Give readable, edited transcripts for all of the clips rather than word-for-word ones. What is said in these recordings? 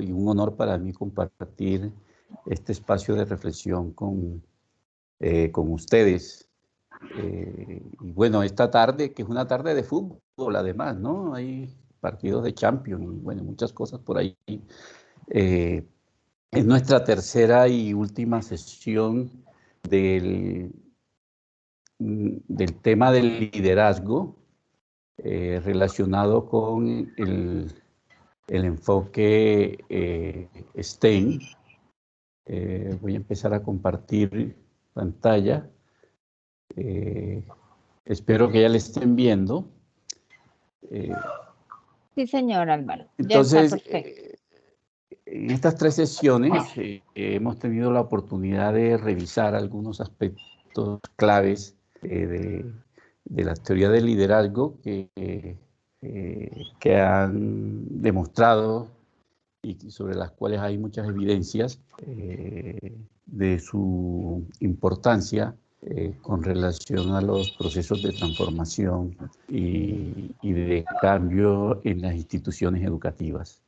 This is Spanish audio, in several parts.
y un honor para mí compartir este espacio de reflexión con ustedes. Y bueno, esta tarde, que es una tarde de fútbol además, ¿no? Hay partidos de Champions y bueno, muchas cosas por ahí. Es nuestra tercera y última sesión del tema del liderazgo relacionado con el enfoque STEM. Voy a empezar a compartir pantalla. Espero que ya le estén viendo. Sí, señor Álvaro. Entonces, ya está perfecto. En estas 3 sesiones hemos tenido la oportunidad de revisar algunos aspectos claves de la teoría del liderazgo que han demostrado y sobre las cuales hay muchas evidencias de su importancia con relación a los procesos de transformación y de cambio en las instituciones educativas.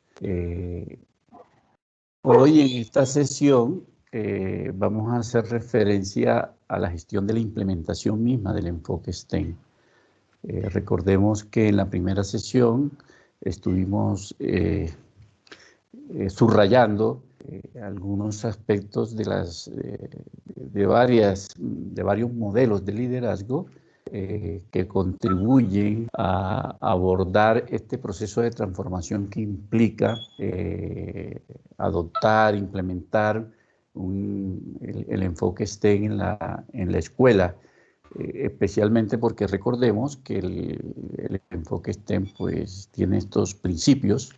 Hoy en esta sesión vamos a hacer referencia a la gestión de la implementación misma del enfoque STEM. Recordemos que en la primera sesión estuvimos subrayando algunos aspectos de varios modelos de liderazgo que contribuyen a abordar este proceso de transformación que implica adoptar, implementar el enfoque STEM en la escuela, especialmente porque recordemos que el enfoque STEM pues, tiene estos principios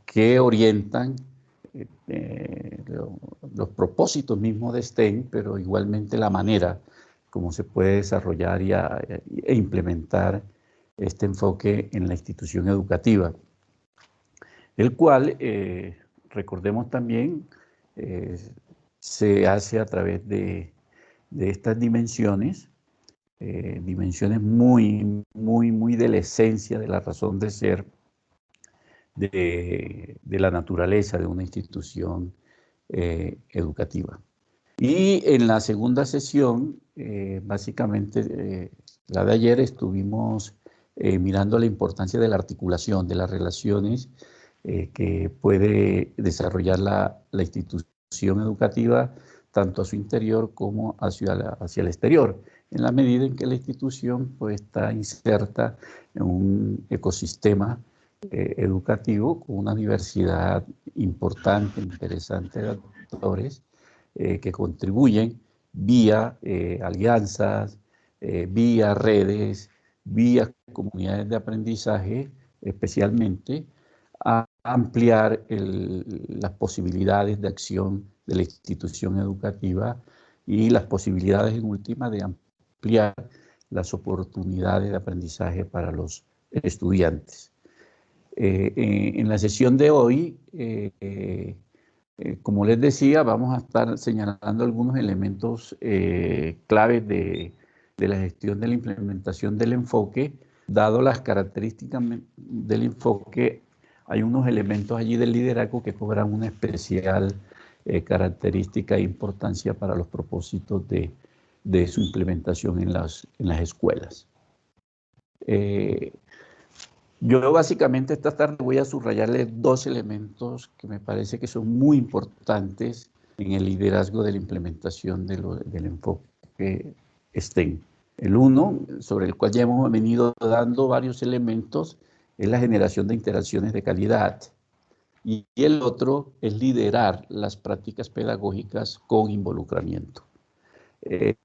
que orientan los propósitos mismos de STEM, pero igualmente la manera como se puede desarrollar e implementar este enfoque en la institución educativa, el cual, recordemos también, se hace a través de estas dimensiones, dimensiones muy de la esencia, de la razón de ser, de la naturaleza de una institución educativa. Y en la segunda sesión, básicamente la de ayer, estuvimos mirando la importancia de la articulación, de las relaciones que puede desarrollar la institución educativa, tanto a su interior como hacia el exterior, en la medida en que la institución pues, está inserta en un ecosistema educativo con una diversidad importante, interesante de actores que contribuyen vía alianzas, vía redes, vía comunidades de aprendizaje, especialmente a ampliar las posibilidades de acción de la institución educativa y las posibilidades en última de ampliar las oportunidades de aprendizaje para los estudiantes. En la sesión de hoy, como les decía, vamos a estar señalando algunos elementos claves de la gestión de la implementación del enfoque. Dado las características del enfoque, hay unos elementos allí del liderazgo que cobran una especial característica e importancia para los propósitos de su implementación en las escuelas. Yo básicamente esta tarde voy a subrayarles 2 elementos que me parece que son muy importantes en el liderazgo de la implementación del enfoque STEM. El uno, sobre el cual ya hemos venido dando varios elementos, es la generación de interacciones de calidad. Y el otro es liderar las prácticas pedagógicas con involucramiento.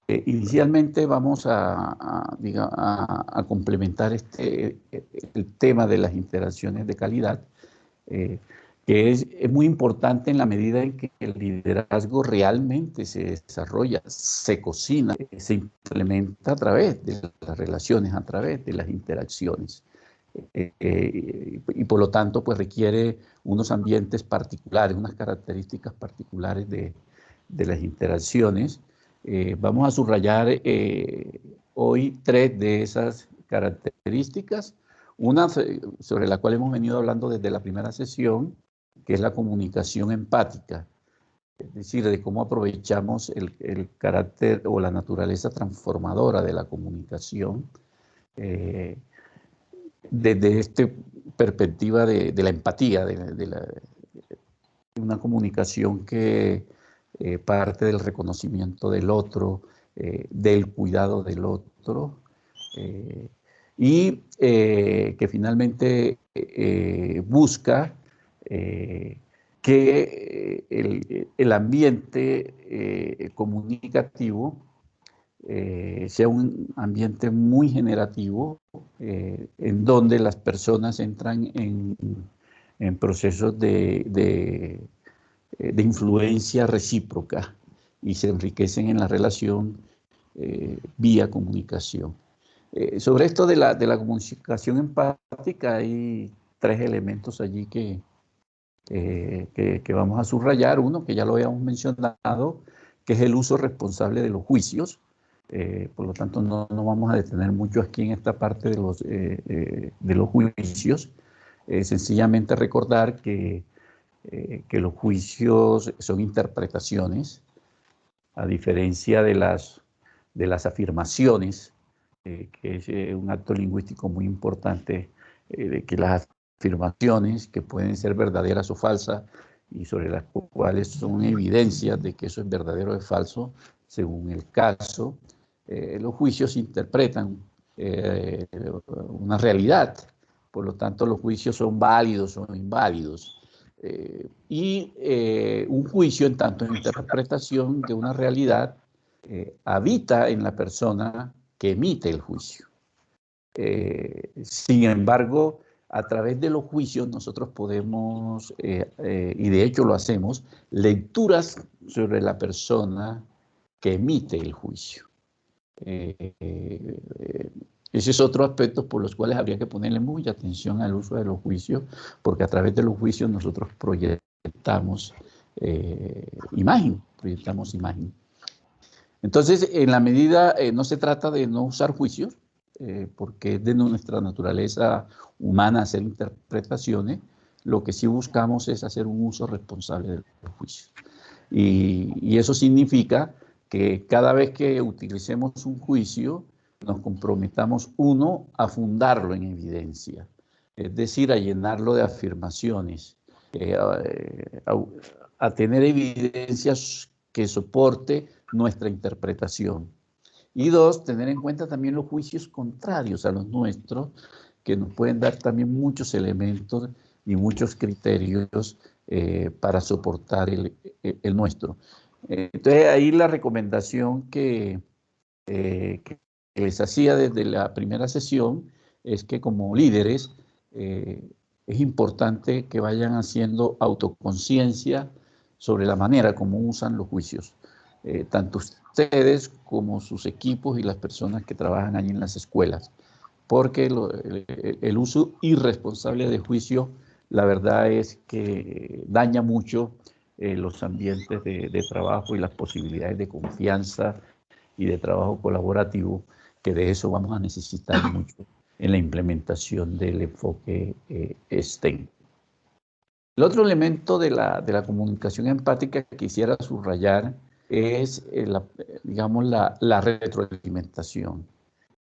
Inicialmente vamos a complementar el tema de las interacciones de calidad, que es muy importante en la medida en que el liderazgo realmente se desarrolla, se cocina, se implementa a través de las relaciones, a través de las interacciones. Y por lo tanto, pues requiere unos ambientes particulares, unas características particulares de las interacciones. Vamos a subrayar hoy 3 de esas características. Una sobre la cual hemos venido hablando desde la primera sesión, que es la comunicación empática, es decir, de cómo aprovechamos el carácter o la naturaleza transformadora de la comunicación desde esta perspectiva de la empatía, de una comunicación que parte del reconocimiento del otro, del cuidado del otro, y que finalmente busca que el ambiente comunicativo sea un ambiente muy generativo, en donde las personas entran en procesos de influencia recíproca y se enriquecen en la relación vía comunicación. Sobre esto de la comunicación empática hay 3 elementos allí que vamos a subrayar. Uno, que ya lo habíamos mencionado, que es el uso responsable de los juicios. Por lo tanto, no vamos a detener mucho aquí en esta parte de los juicios. Sencillamente recordar que los juicios son interpretaciones, a diferencia de las afirmaciones, que es un acto lingüístico muy importante, de que las afirmaciones, que pueden ser verdaderas o falsas, y sobre las cuales son evidencias de que eso es verdadero o es falso, según el caso, los juicios interpretan una realidad. Por lo tanto, los juicios son válidos o inválidos. Un juicio, en tanto interpretación de una realidad, habita en la persona que emite el juicio. Sin embargo, a través de los juicios nosotros podemos, y de hecho lo hacemos, lecturas sobre la persona que emite el juicio. Ese es otro aspecto por los cuales habría que ponerle mucha atención al uso de los juicios, porque a través de los juicios nosotros proyectamos imagen. Entonces, en la medida, no se trata de no usar juicios, porque es de nuestra naturaleza humana hacer interpretaciones. Lo que sí buscamos es hacer un uso responsable de los juicios. Y eso significa que cada vez que utilicemos un juicio, nos comprometamos, uno, a fundarlo en evidencia, es decir, a llenarlo de afirmaciones, a tener evidencias que soporte nuestra interpretación. Y dos, tener en cuenta también los juicios contrarios a los nuestros, que nos pueden dar también muchos elementos y muchos criterios para soportar el nuestro. Entonces, ahí la recomendación que les hacía desde la primera sesión es que como líderes es importante que vayan haciendo autoconciencia sobre la manera como usan los juicios, tanto ustedes como sus equipos y las personas que trabajan allí en las escuelas, porque el uso irresponsable de juicio, la verdad es que daña mucho los ambientes de trabajo y las posibilidades de confianza y de trabajo colaborativo, que de eso vamos a necesitar mucho en la implementación del enfoque STEM. El otro elemento de la comunicación empática que quisiera subrayar es, digamos, la retroalimentación.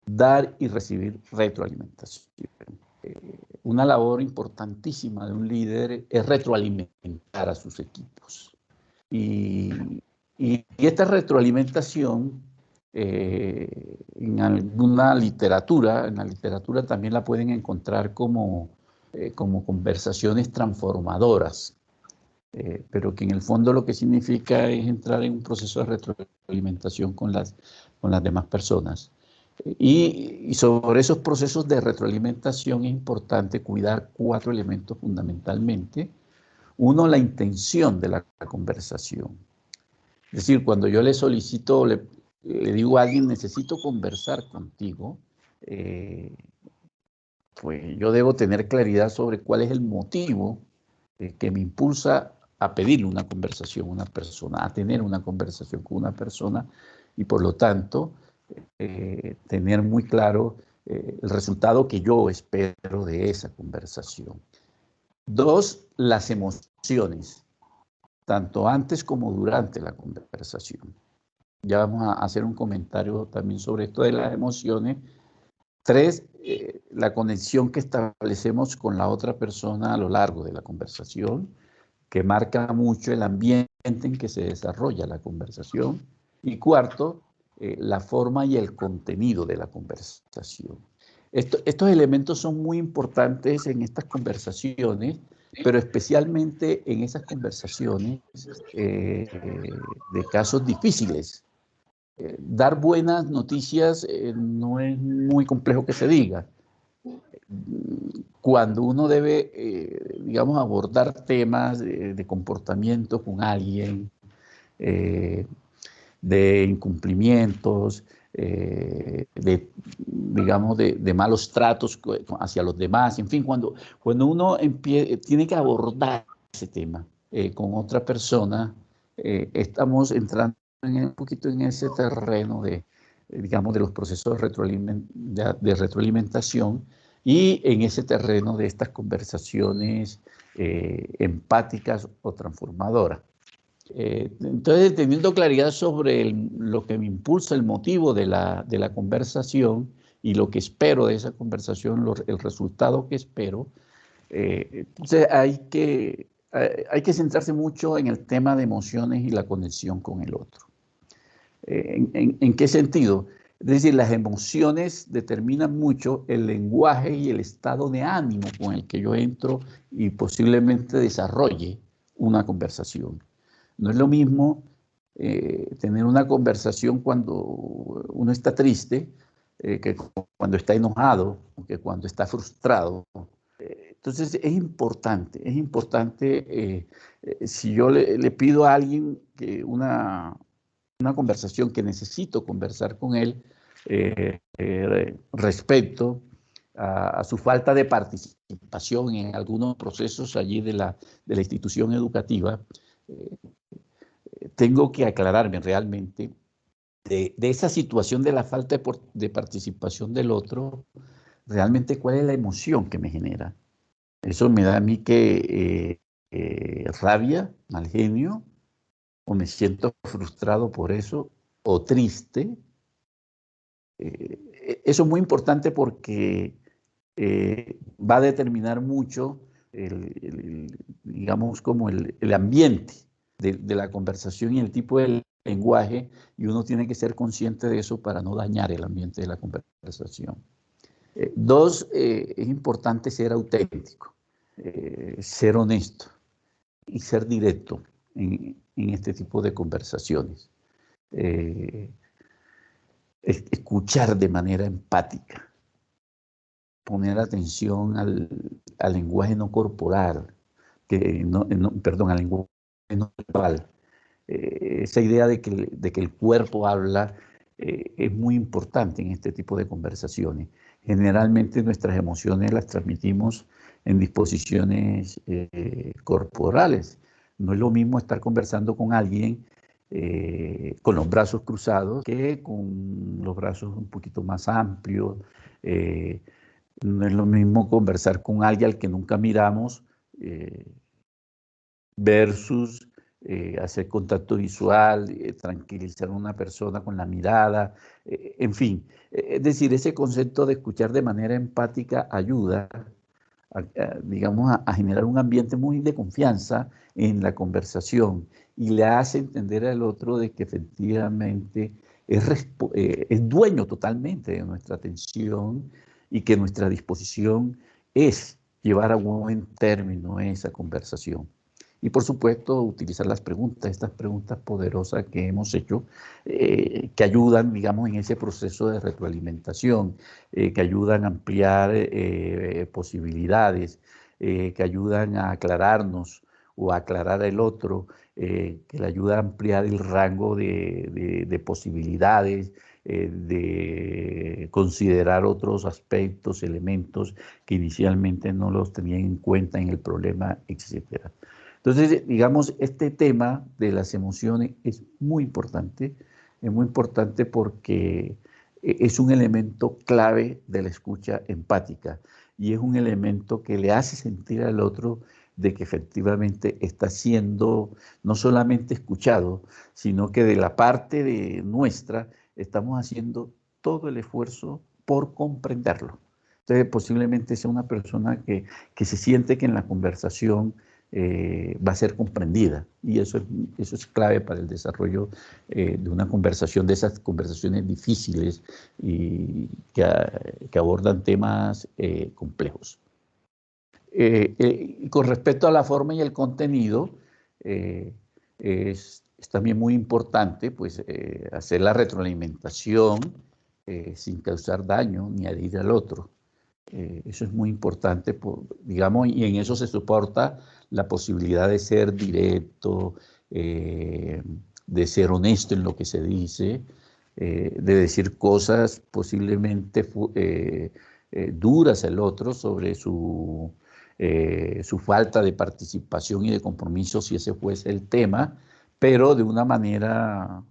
Dar y recibir retroalimentación. Una labor importantísima de un líder es retroalimentar a sus equipos. Y esta retroalimentación, en alguna literatura, en la literatura también la pueden encontrar como conversaciones transformadoras, pero que en el fondo lo que significa es entrar en un proceso de retroalimentación con las demás personas. Y sobre esos procesos de retroalimentación es importante cuidar 4 elementos fundamentalmente. Uno, la intención de la conversación. Es decir, cuando yo le solicito, le digo a alguien, necesito conversar contigo, pues yo debo tener claridad sobre cuál es el motivo que me impulsa a pedirle una conversación a una persona, a tener una conversación con una persona, y por lo tanto tener muy claro el resultado que yo espero de esa conversación. Dos, las emociones, tanto antes como durante la conversación. Ya vamos a hacer un comentario también sobre esto de las emociones. Tres, la conexión que establecemos con la otra persona a lo largo de la conversación, que marca mucho el ambiente en que se desarrolla la conversación. Y cuarto, la forma y el contenido de la conversación. Estos elementos son muy importantes en estas conversaciones, pero especialmente en esas conversaciones de casos difíciles. Dar buenas noticias no es muy complejo que se diga. Cuando uno debe, digamos, abordar temas de comportamiento con alguien, de incumplimientos, digamos, de malos tratos hacia los demás, en fin, cuando uno tiene que abordar ese tema con otra persona, estamos entrando un poquito en ese terreno digamos, de los procesos de retroalimentación y en ese terreno de estas conversaciones empáticas o transformadoras. Entonces, teniendo claridad sobre lo que me impulsa, el motivo de la conversación y lo que espero de esa conversación, el resultado que espero, entonces hay que centrarse mucho en el tema de emociones y la conexión con el otro. ¿En qué sentido? Es decir, las emociones determinan mucho el lenguaje y el estado de ánimo con el que yo entro y posiblemente desarrolle una conversación. No es lo mismo tener una conversación cuando uno está triste que cuando está enojado, que cuando está frustrado. Entonces es importante, si yo le pido a alguien que una conversación, que necesito conversar con él respecto a su falta de participación en algunos procesos allí de la institución educativa, tengo que aclararme realmente de esa situación de la falta de participación del otro, realmente cuál es la emoción que me genera. Eso me da a mí que rabia, mal genio, o me siento frustrado por eso, o triste. Eso es muy importante porque va a determinar mucho, digamos, como el ambiente de la conversación y el tipo de lenguaje, y uno tiene que ser consciente de eso para no dañar el ambiente de la conversación. Dos, es importante ser auténtico, ser honesto y ser directo en este tipo de conversaciones. Escuchar de manera empática, poner atención al lenguaje no corporal, perdón, al lenguaje no verbal. Esa idea de que el cuerpo habla es muy importante en este tipo de conversaciones. Generalmente nuestras emociones las transmitimos en disposiciones corporales. No es lo mismo estar conversando con alguien con los brazos cruzados que con los brazos un poquito más amplios. No es lo mismo conversar con alguien al que nunca miramos versus hacer contacto visual, tranquilizar a una persona con la mirada, en fin. Es decir, ese concepto de escuchar de manera empática ayuda, digamos, a generar un ambiente muy de confianza en la conversación y le hace entender al otro de que efectivamente es dueño totalmente de nuestra atención y que nuestra disposición es llevar a buen término esa conversación. Y por supuesto, utilizar las preguntas, estas preguntas poderosas que hemos hecho, que ayudan, digamos, en ese proceso de retroalimentación, que ayudan a ampliar posibilidades, que ayudan a aclararnos o a aclarar al otro, que le ayuda a ampliar el rango de posibilidades, de considerar otros aspectos, elementos que inicialmente no los tenían en cuenta en el problema, etcétera. Entonces, digamos, este tema de las emociones es muy importante porque es un elemento clave de la escucha empática y es un elemento que le hace sentir al otro de que efectivamente está siendo no solamente escuchado, sino que de la parte de nuestra estamos haciendo todo el esfuerzo por comprenderlo. Entonces, posiblemente sea una persona que se siente que en la conversación va a ser comprendida, y eso es clave para el desarrollo de una conversación, de esas conversaciones difíciles y que abordan temas complejos. Con respecto a la forma y el contenido, es también muy importante pues, hacer la retroalimentación sin causar daño ni herir al otro. Eso es muy importante, digamos, y en eso se soporta la posibilidad de ser directo, de ser honesto en lo que se dice, de decir cosas posiblemente duras al otro sobre su falta de participación y de compromiso, si ese fuese el tema, pero de una manera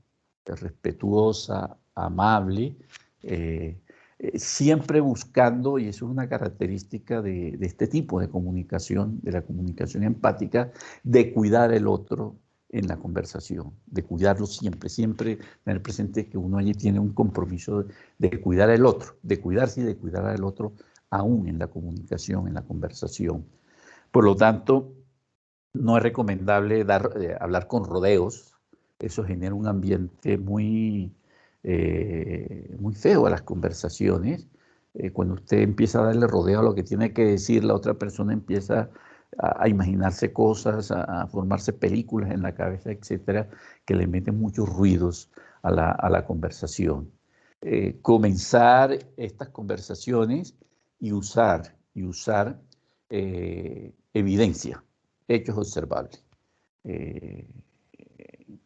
respetuosa, amable, siempre buscando, y eso es una característica de este tipo de comunicación, de la comunicación empática, de cuidar el otro en la conversación, de cuidarlo siempre, siempre tener presente que uno allí tiene un compromiso de cuidar al otro, de cuidarse y de cuidar al otro aún en la comunicación, en la conversación. Por lo tanto, no es recomendable hablar con rodeos. Eso genera un ambiente muy feo a las conversaciones. Cuando usted empieza a darle rodeo a lo que tiene que decir, la otra persona empieza a imaginarse cosas, a formarse películas en la cabeza, etcétera, que le meten muchos ruidos a la conversación. Comenzar estas conversaciones y usar evidencia, hechos observables.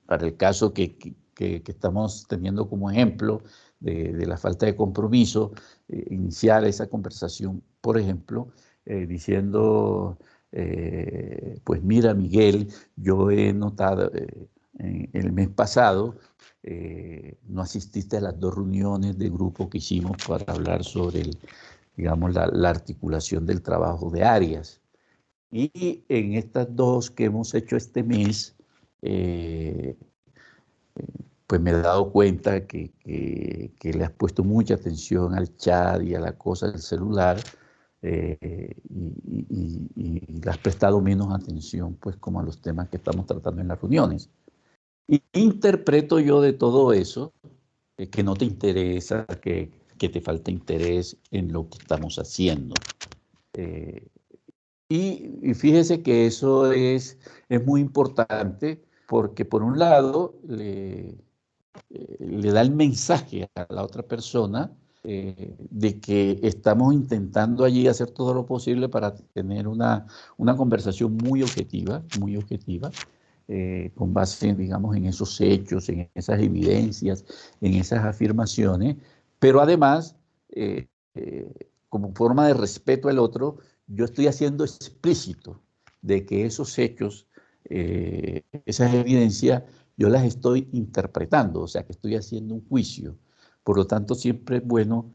Para el caso que estamos teniendo como ejemplo de la falta de compromiso, iniciar esa conversación, por ejemplo, diciendo, pues mira, Miguel, yo he notado el mes pasado, no asististe a las 2 reuniones de grupo que hicimos para hablar sobre, digamos, la articulación del trabajo de áreas. Y en estas 2 que hemos hecho este mes, pues me he dado cuenta que le has puesto mucha atención al chat y a la cosa del celular, y le has prestado menos atención pues como a los temas que estamos tratando en las reuniones. Y interpreto yo de todo eso que no te interesa, que te falta interés en lo que estamos haciendo. Y fíjese que eso es muy importante porque por un lado le da el mensaje a la otra persona de que estamos intentando allí hacer todo lo posible para tener una conversación muy objetiva, con base, digamos, en esos hechos, en esas evidencias, en esas afirmaciones, pero además, como forma de respeto al otro, yo estoy haciendo explícito de que esos hechos, esas evidencias, yo las estoy interpretando, o sea, que estoy haciendo un juicio. Por lo tanto, siempre es bueno,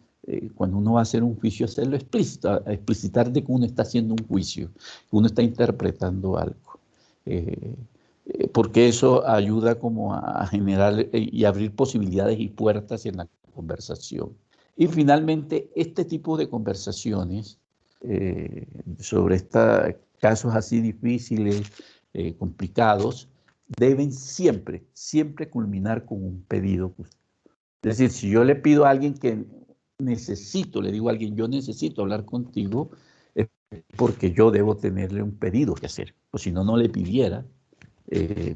cuando uno va a hacer un juicio, hacerlo explícito, explicitar de que uno está haciendo un juicio, que uno está interpretando algo. Porque eso ayuda como a generar y abrir posibilidades y puertas en la conversación. Y finalmente, este tipo de conversaciones sobre estos casos así difíciles, complicados, deben siempre culminar con un pedido. Es decir, si yo le pido a alguien que le digo a alguien, yo necesito hablar contigo, es porque yo debo tenerle un pedido que hacer, o si no, no le pidiera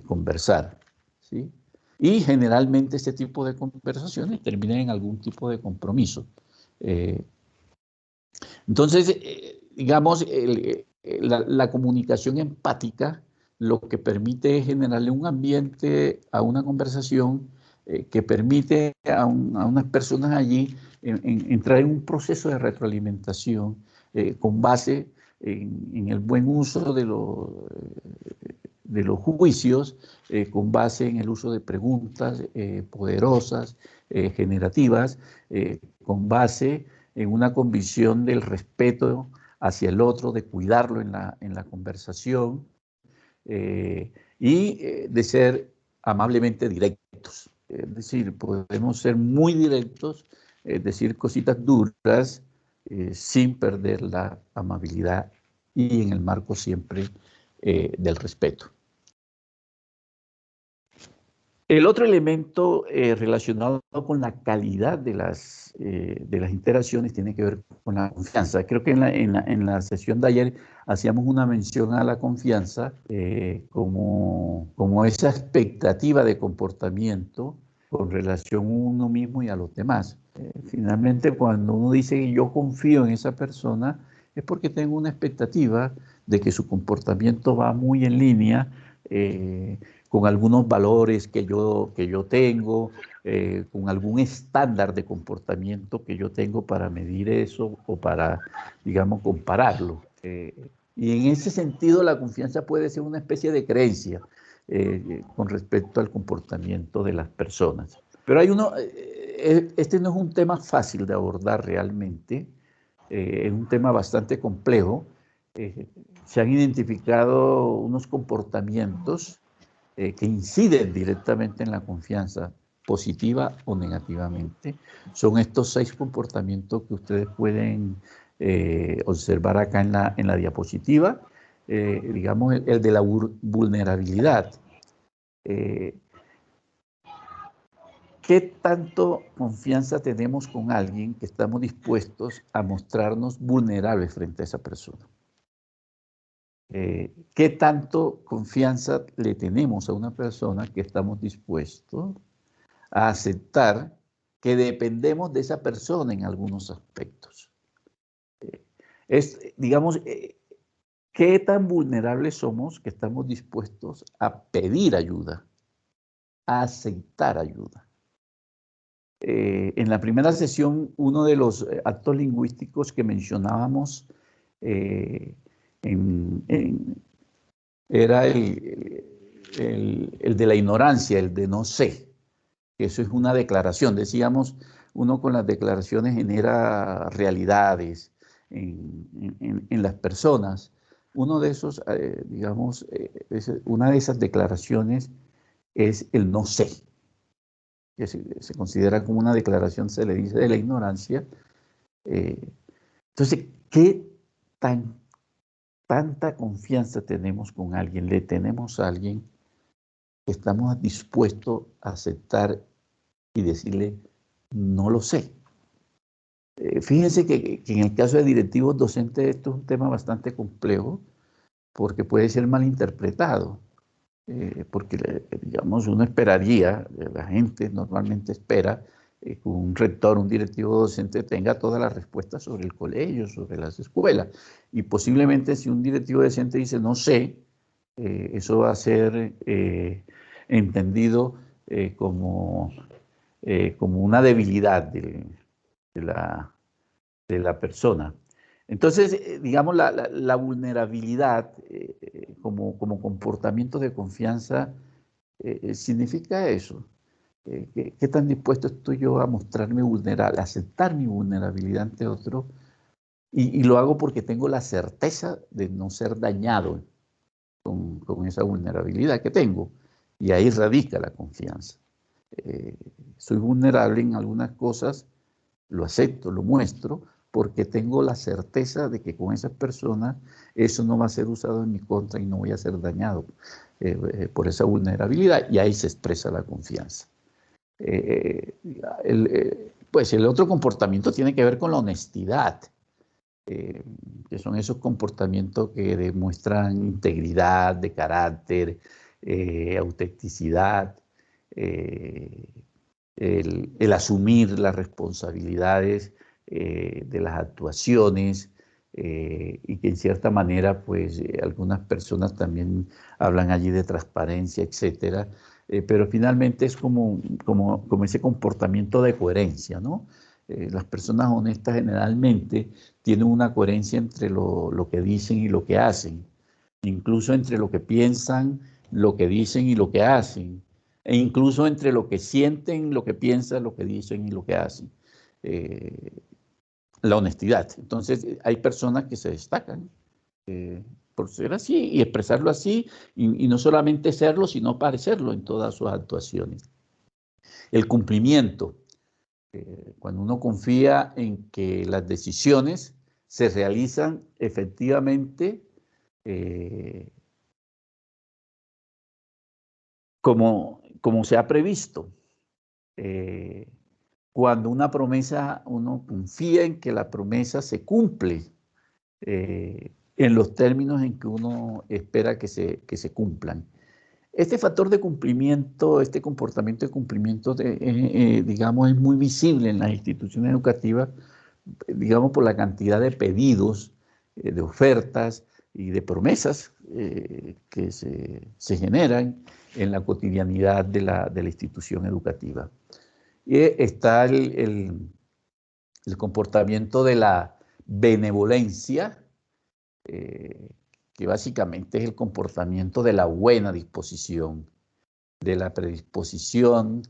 conversar, ¿sí? Y generalmente este tipo de conversaciones terminan en algún tipo de compromiso. Entonces, digamos, la comunicación empática lo que permite es generarle un ambiente a una conversación que permite a unas personas allí entrar en un proceso de retroalimentación con base en el buen uso de los juicios, con base en el uso de preguntas poderosas, generativas, con base en una convicción del respeto hacia el otro, de cuidarlo en la conversación y de ser amablemente directos. Es decir, podemos ser muy directos, decir cositas duras sin perder la amabilidad y en el marco siempre del respeto. El otro elemento relacionado con la calidad de las interacciones tiene que ver con la confianza. Creo que en la sesión de ayer hacíamos una mención a la confianza como esa expectativa de comportamiento con relación a uno mismo y a los demás. Finalmente, cuando uno dice que yo confío en esa persona, es porque tengo una expectativa de que su comportamiento va muy en línea con algunos valores que yo tengo, con algún estándar de comportamiento que yo tengo para medir eso o para, digamos, compararlo. Y en ese sentido la confianza puede ser una especie de creencia con respecto al comportamiento de las personas. Pero este no es un tema fácil de abordar realmente, es un tema bastante complejo. Se han identificado unos comportamientos que inciden directamente en la confianza, positiva o negativamente. Son estos 6 comportamientos que ustedes pueden observar acá en la diapositiva. Digamos, el de la vulnerabilidad. ¿Qué tanto confianza tenemos con alguien que estamos dispuestos a mostrarnos vulnerables frente a esa persona? ¿Qué tanto confianza le tenemos a una persona que estamos dispuestos a aceptar que dependemos de esa persona en algunos aspectos? Digamos, ¿qué tan vulnerables somos que estamos dispuestos a pedir ayuda, a aceptar ayuda? En la primera sesión, uno de los actos lingüísticos que mencionábamos era el de la ignorancia, el de no sé. Eso es una declaración. Decíamos, uno con las declaraciones genera realidades en las personas. Uno de esos, digamos, una de esas declaraciones es el no sé, que se considera como una declaración, se le dice, de la ignorancia. Entonces, ¿qué tanta confianza tenemos con alguien? ¿Le tenemos a alguien que estamos dispuestos a aceptar y decirle, no lo sé? Fíjense que en el caso de directivos docentes esto es un tema bastante complejo porque puede ser malinterpretado. Porque, digamos, uno esperaría, la gente normalmente espera que un rector, un directivo docente tenga todas las respuestas sobre el colegio, sobre las escuelas. Y posiblemente si un directivo docente dice no sé, eso va a ser entendido como una debilidad de la persona. Entonces, digamos, la vulnerabilidad como comportamiento de confianza significa eso. ¿Qué tan dispuesto estoy yo a mostrarme vulnerable, a aceptar mi vulnerabilidad ante otro? Y lo hago porque tengo la certeza de no ser dañado con esa vulnerabilidad que tengo. Y ahí radica la confianza. Soy vulnerable en algunas cosas, lo acepto, lo muestro, porque tengo la certeza de que con esas personas eso no va a ser usado en mi contra y no voy a ser dañado por esa vulnerabilidad, y ahí se expresa la confianza. Pues el otro comportamiento tiene que ver con la honestidad, que son esos comportamientos que demuestran integridad de carácter, autenticidad, el asumir las responsabilidades de las actuaciones, y que en cierta manera, pues, algunas personas también hablan allí de transparencia, etcétera, pero finalmente es como ese comportamiento de coherencia, ¿no? Las personas honestas generalmente tienen una coherencia entre lo que dicen y lo que hacen, incluso entre lo que piensan, lo que dicen y lo que hacen, e incluso entre lo que sienten, lo que piensan, lo que dicen y lo que hacen. la honestidad. Entonces, hay personas que se destacan por ser así y expresarlo así, y no solamente serlo, sino parecerlo en todas sus actuaciones. El cumplimiento, cuando uno confía en que las decisiones se realizan efectivamente como se ha previsto. Cuando una promesa, uno confía en que la promesa se cumple en los términos en que uno espera que se cumplan. Este factor de cumplimiento, este comportamiento de cumplimiento, digamos, es muy visible en las instituciones educativas, digamos, por la cantidad de pedidos, de ofertas y de promesas que se generan en la cotidianidad de la institución educativa. Y está el comportamiento de la benevolencia, que básicamente es el comportamiento de la buena disposición, de la predisposición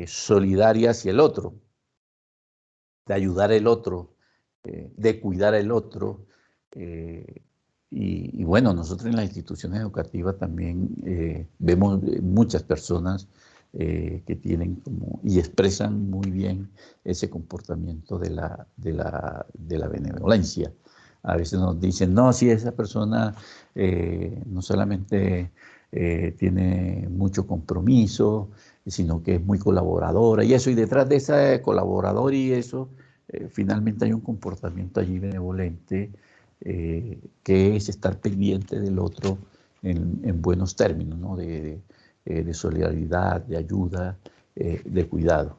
solidaria hacia el otro, de ayudar al otro, de cuidar al otro. Y bueno, nosotros en las instituciones educativas también vemos muchas personas que tienen y expresan muy bien ese comportamiento de la benevolencia. A veces nos dicen, no, si esa persona no solamente tiene mucho compromiso, sino que es muy colaboradora y eso, y detrás de esa colaboradora y eso, finalmente hay un comportamiento allí benevolente que es estar pendiente del otro en buenos términos, ¿no? de solidaridad, de ayuda, de cuidado.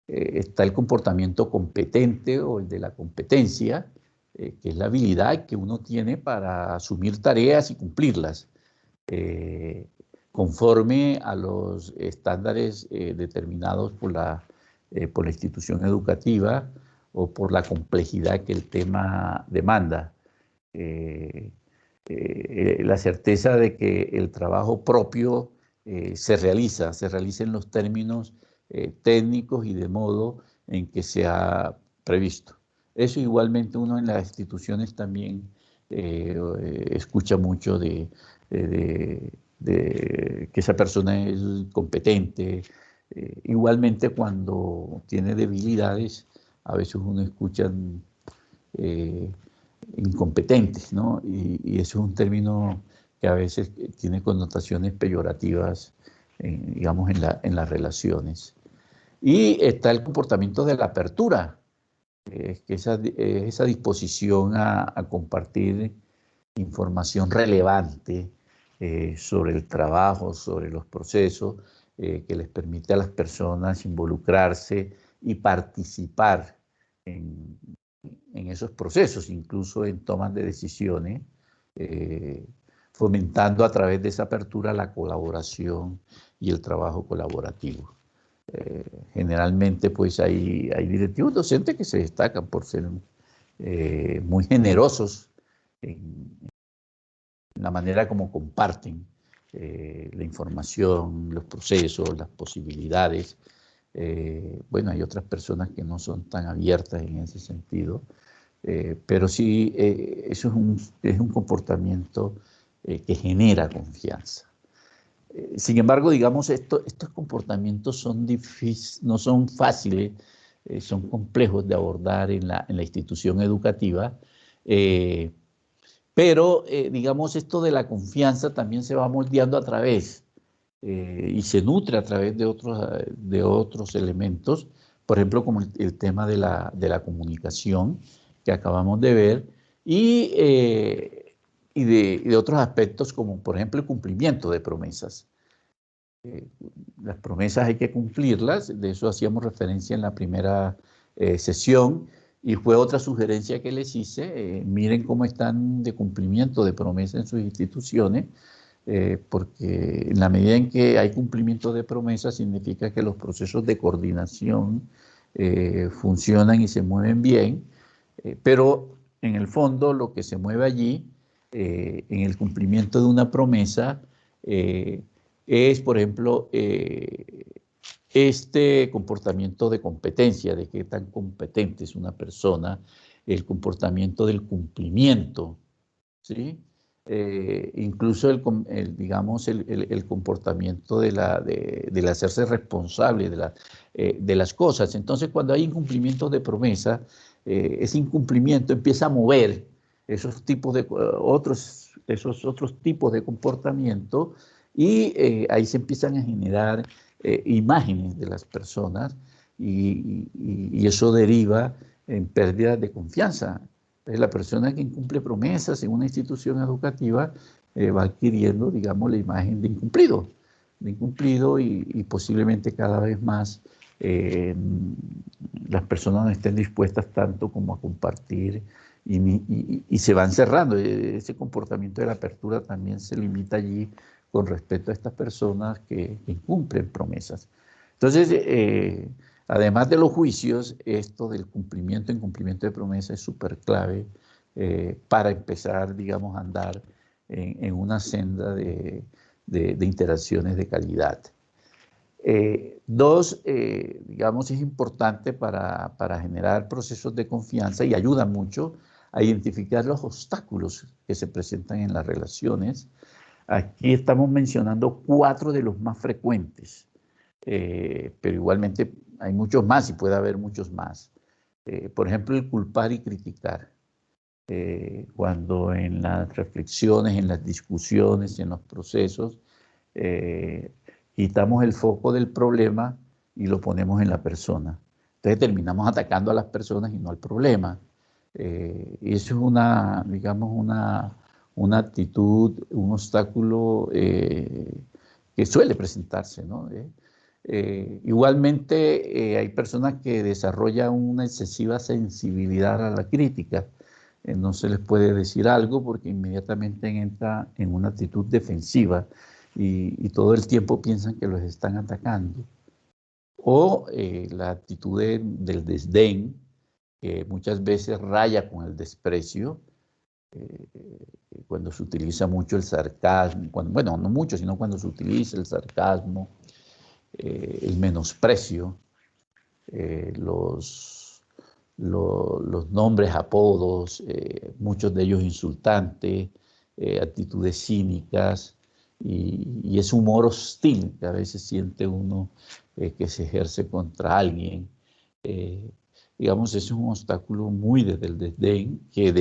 Está el comportamiento competente o el de la competencia, que es la habilidad que uno tiene para asumir tareas y cumplirlas, conforme a los estándares determinados por la institución educativa o por la complejidad que el tema demanda. La certeza de que el trabajo propio se realiza en los términos técnicos y de modo en que se ha previsto. Eso igualmente uno en las instituciones también escucha mucho de que esa persona es competente. Igualmente cuando tiene debilidades, a veces uno escucha incompetentes, ¿no? Y eso es un término que a veces tiene connotaciones peyorativas, digamos, en las relaciones. Y está el comportamiento de la apertura, que esa disposición a compartir información relevante sobre el trabajo, sobre los procesos, que les permite a las personas involucrarse y participar en esos procesos, incluso en tomas de decisiones, fomentando a través de esa apertura la colaboración y el trabajo colaborativo. Generalmente pues hay directivos docentes que se destacan por ser muy generosos en la manera como comparten la información, los procesos, las posibilidades. Bueno, hay otras personas que no son tan abiertas en ese sentido, pero sí, eso es un comportamiento que genera confianza. Sin embargo, digamos, estos comportamientos no son fáciles, son complejos de abordar en la institución educativa, pero, digamos, esto de la confianza también se va moldeando a través y se nutre a través de otros elementos, por ejemplo, como el tema de la comunicación que acabamos de ver, y de otros aspectos como, por ejemplo, el cumplimiento de promesas. Las promesas hay que cumplirlas, de eso hacíamos referencia en la primera sesión, y fue otra sugerencia que les hice, miren cómo están de cumplimiento de promesas en sus instituciones, porque en la medida en que hay cumplimiento de promesas significa que los procesos de coordinación funcionan y se mueven bien, pero en el fondo lo que se mueve allí, en el cumplimiento de una promesa, es, por ejemplo, este comportamiento de competencia, de qué tan competente es una persona, el comportamiento del cumplimiento, ¿sí? Incluso digamos, el comportamiento del hacerse responsable de las cosas. Entonces, cuando hay incumplimiento de promesa, ese incumplimiento empieza a mover esos otros tipos de comportamiento y ahí se empiezan a generar imágenes de las personas y eso deriva en pérdida de confianza. La persona que incumple promesas en una institución educativa va adquiriendo, digamos, la imagen de incumplido y posiblemente cada vez más las personas no estén dispuestas tanto como a compartir y se van cerrando. Ese comportamiento de la apertura también se limita allí con respecto a estas personas que incumplen promesas. Entonces, además de los juicios, esto del cumplimiento, incumplimiento de promesa es súper clave para empezar, digamos, a andar en una senda de interacciones de calidad. Dos, digamos, es importante para generar procesos de confianza y ayuda mucho a identificar los obstáculos que se presentan en las relaciones. Aquí estamos mencionando 4 de los más frecuentes. Pero igualmente hay muchos más y puede haber muchos más. Por ejemplo, el culpar y criticar. Cuando en las reflexiones, en las discusiones, en los procesos, quitamos el foco del problema y lo ponemos en la persona. Entonces terminamos atacando a las personas y no al problema. Y eso es digamos, una actitud, un obstáculo que suele presentarse, ¿no? Igualmente hay personas que desarrollan una excesiva sensibilidad a la crítica. No se les puede decir algo porque inmediatamente entra en una actitud defensiva y todo el tiempo piensan que los están atacando. O la actitud del desdén, que muchas veces raya con el desprecio, cuando se utiliza mucho el sarcasmo, bueno, no mucho, sino cuando se utiliza el sarcasmo, el menosprecio, los nombres, apodos, muchos de ellos insultantes, actitudes cínicas y ese humor hostil que a veces siente uno que se ejerce contra alguien. Digamos, ese es un obstáculo muy desde el desdén que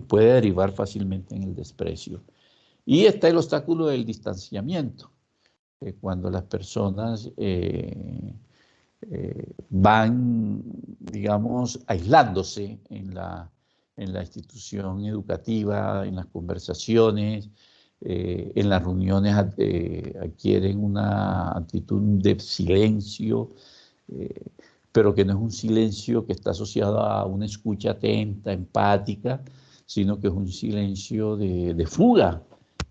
puede derivar fácilmente en el desprecio. Y está el obstáculo del distanciamiento. Cuando las personas van, digamos, aislándose en la institución educativa, en las conversaciones, en las reuniones adquieren una actitud de silencio, pero que no es un silencio que está asociado a una escucha atenta, empática, sino que es un silencio de fuga,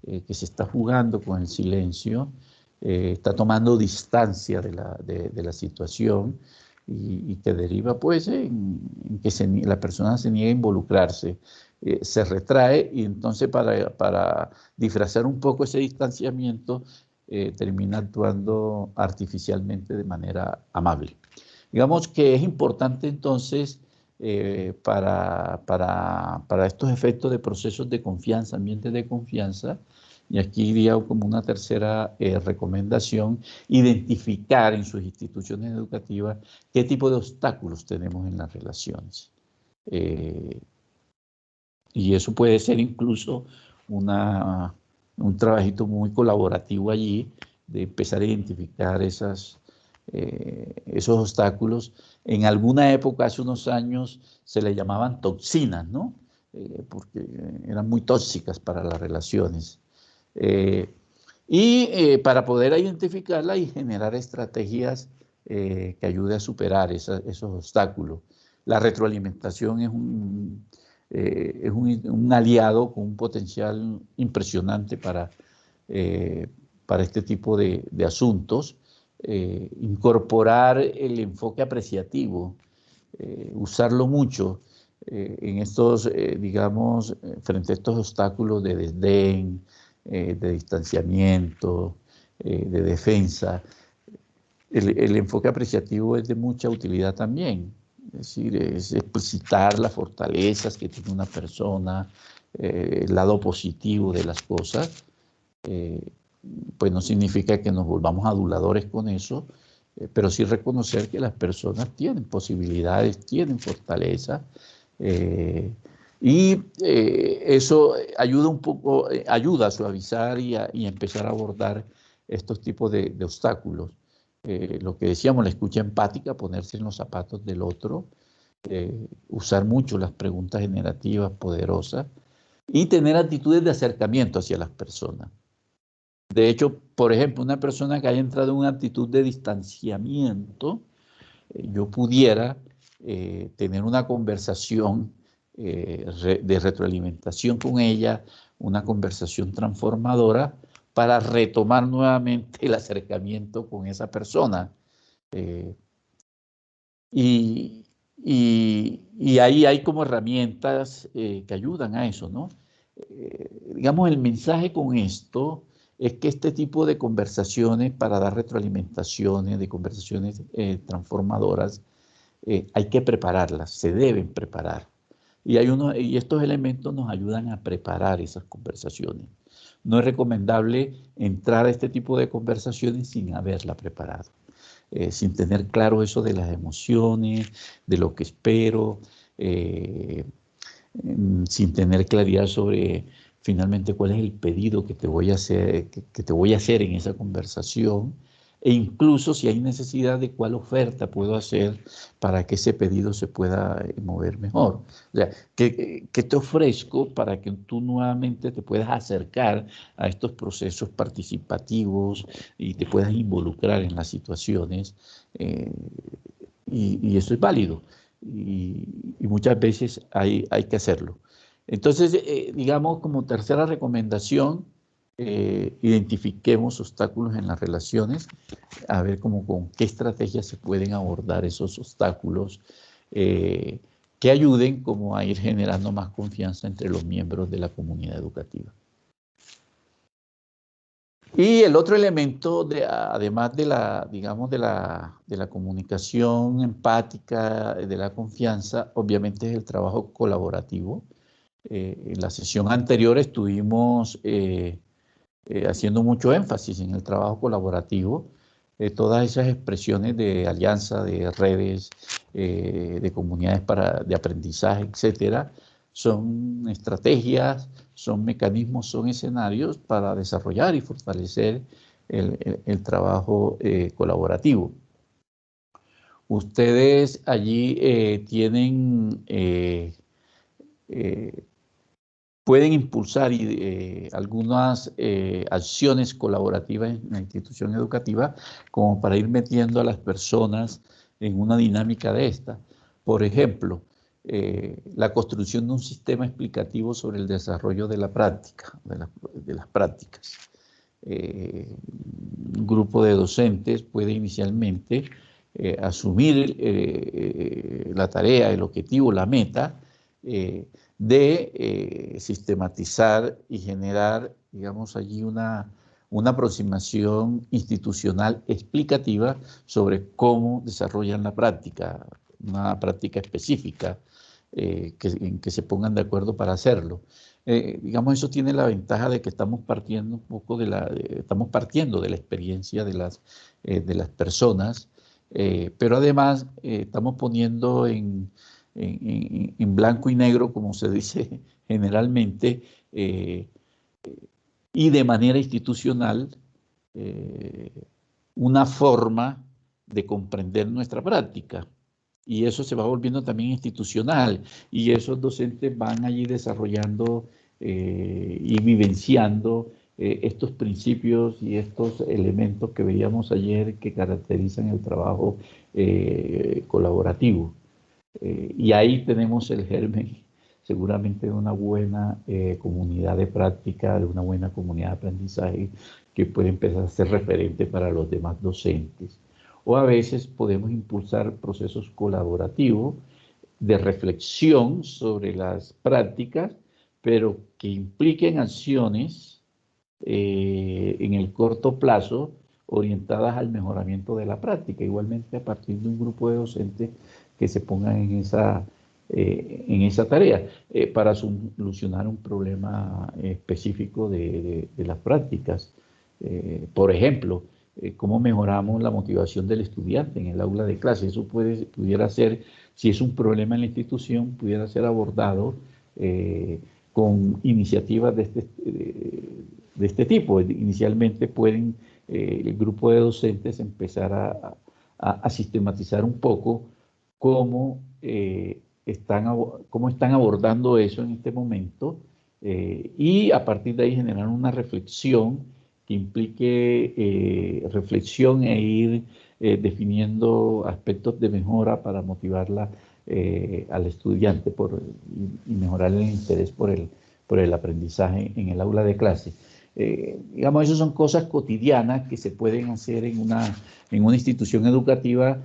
que se está jugando con el silencio, está tomando distancia de la situación y que deriva pues en que la persona se niega a involucrarse, se retrae y entonces para disfrazar un poco ese distanciamiento termina actuando artificialmente de manera amable. Digamos que es importante entonces para estos efectos de procesos de confianza, ambientes de confianza, y aquí iría como una tercera recomendación, identificar en sus instituciones educativas qué tipo de obstáculos tenemos en las relaciones. Y eso puede ser incluso un trabajito muy colaborativo allí, de empezar a identificar esos obstáculos. En alguna época, hace unos años, se le llamaban toxinas, ¿no? Porque eran muy tóxicas para las relaciones. Para poder identificarla y generar estrategias que ayuden a superar esos obstáculos. La retroalimentación es un aliado con un potencial impresionante para este tipo de asuntos. Incorporar el enfoque apreciativo, usarlo mucho en estos, digamos, frente a estos obstáculos de desdén, de distanciamiento, de defensa. el enfoque apreciativo es de mucha utilidad también. Es decir, es explicitar las fortalezas que tiene una persona, el lado positivo de las cosas. Pues no significa que nos volvamos aduladores con eso, pero sí reconocer que las personas tienen posibilidades, tienen fortaleza, y eso ayuda un poco, ayuda a suavizar y a empezar a abordar estos tipos de obstáculos. Lo que decíamos, la escucha empática, ponerse en los zapatos del otro, usar mucho las preguntas generativas poderosas y tener actitudes de acercamiento hacia las personas. De hecho, por ejemplo, una persona que haya entrado en una actitud de distanciamiento, yo pudiera tener una conversación de retroalimentación con ella, una conversación transformadora para retomar nuevamente el acercamiento con esa persona. Y ahí hay como herramientas que ayudan a eso, ¿no? Digamos, el mensaje con esto es que este tipo de conversaciones para dar retroalimentaciones, de conversaciones transformadoras, hay que prepararlas, se deben preparar. Y estos elementos nos ayudan a preparar esas conversaciones. No es recomendable entrar a este tipo de conversaciones sin haberla preparado, sin tener claro eso de las emociones, de lo que espero, sin tener claridad sobre finalmente cuál es el pedido que te voy a hacer, que te voy a hacer en esa conversación, e incluso si hay necesidad de cuál oferta puedo hacer para que ese pedido se pueda mover mejor. O sea, ¿qué te ofrezco para que tú nuevamente te puedas acercar a estos procesos participativos y te puedas involucrar en las situaciones? Y eso es válido. Y muchas veces hay que hacerlo. Entonces, digamos, como tercera recomendación, identifiquemos obstáculos en las relaciones, a ver cómo con qué estrategias se pueden abordar esos obstáculos, que ayuden como a ir generando más confianza entre los miembros de la comunidad educativa. Y el otro elemento, además de la, digamos, de la comunicación empática, de la confianza, obviamente es el trabajo colaborativo. En la sesión anterior estuvimos haciendo mucho énfasis en el trabajo colaborativo, todas esas expresiones de alianza, de redes, de comunidades de aprendizaje, etcétera, son estrategias, son mecanismos, son escenarios para desarrollar y fortalecer el trabajo colaborativo. Ustedes allí tienen, pueden impulsar algunas acciones colaborativas en la institución educativa como para ir metiendo a las personas en una dinámica de esta. Por ejemplo, la construcción de un sistema explicativo sobre el desarrollo de la práctica, de las prácticas. Un grupo de docentes puede inicialmente asumir la tarea, el objetivo, la meta de sistematizar y generar, digamos, allí una aproximación institucional explicativa sobre cómo desarrollan la práctica, una práctica específica, en que se pongan de acuerdo para hacerlo. Digamos, eso tiene la ventaja de que estamos partiendo un poco de la experiencia de las personas, pero además estamos poniendo en blanco y negro, como se dice generalmente, y de manera institucional, una forma de comprender nuestra práctica. Y eso se va volviendo también institucional, y esos docentes van allí desarrollando y vivenciando estos principios y estos elementos que veíamos ayer que caracterizan el trabajo colaborativo. Y ahí tenemos el germen seguramente de una buena comunidad de práctica, de una buena comunidad de aprendizaje que puede empezar a ser referente para los demás docentes. O a veces podemos impulsar procesos colaborativos de reflexión sobre las prácticas, pero que impliquen acciones en el corto plazo orientadas al mejoramiento de la práctica, igualmente a partir de un grupo de docentes que se pongan en esa tarea para solucionar un problema específico de las prácticas. Por ejemplo, cómo mejoramos la motivación del estudiante en el aula de clase. Eso pudiera ser, si es un problema en la institución, pudiera ser abordado con iniciativas de este tipo. Inicialmente pueden el grupo de docentes empezar a sistematizar un poco cómo están abordando eso en este momento y a partir de ahí generar una reflexión que implique reflexión e ir definiendo aspectos de mejora para motivarla al estudiante y mejorar el interés por el aprendizaje en el aula de clase. Digamos, esas son cosas cotidianas que se pueden hacer en una institución educativa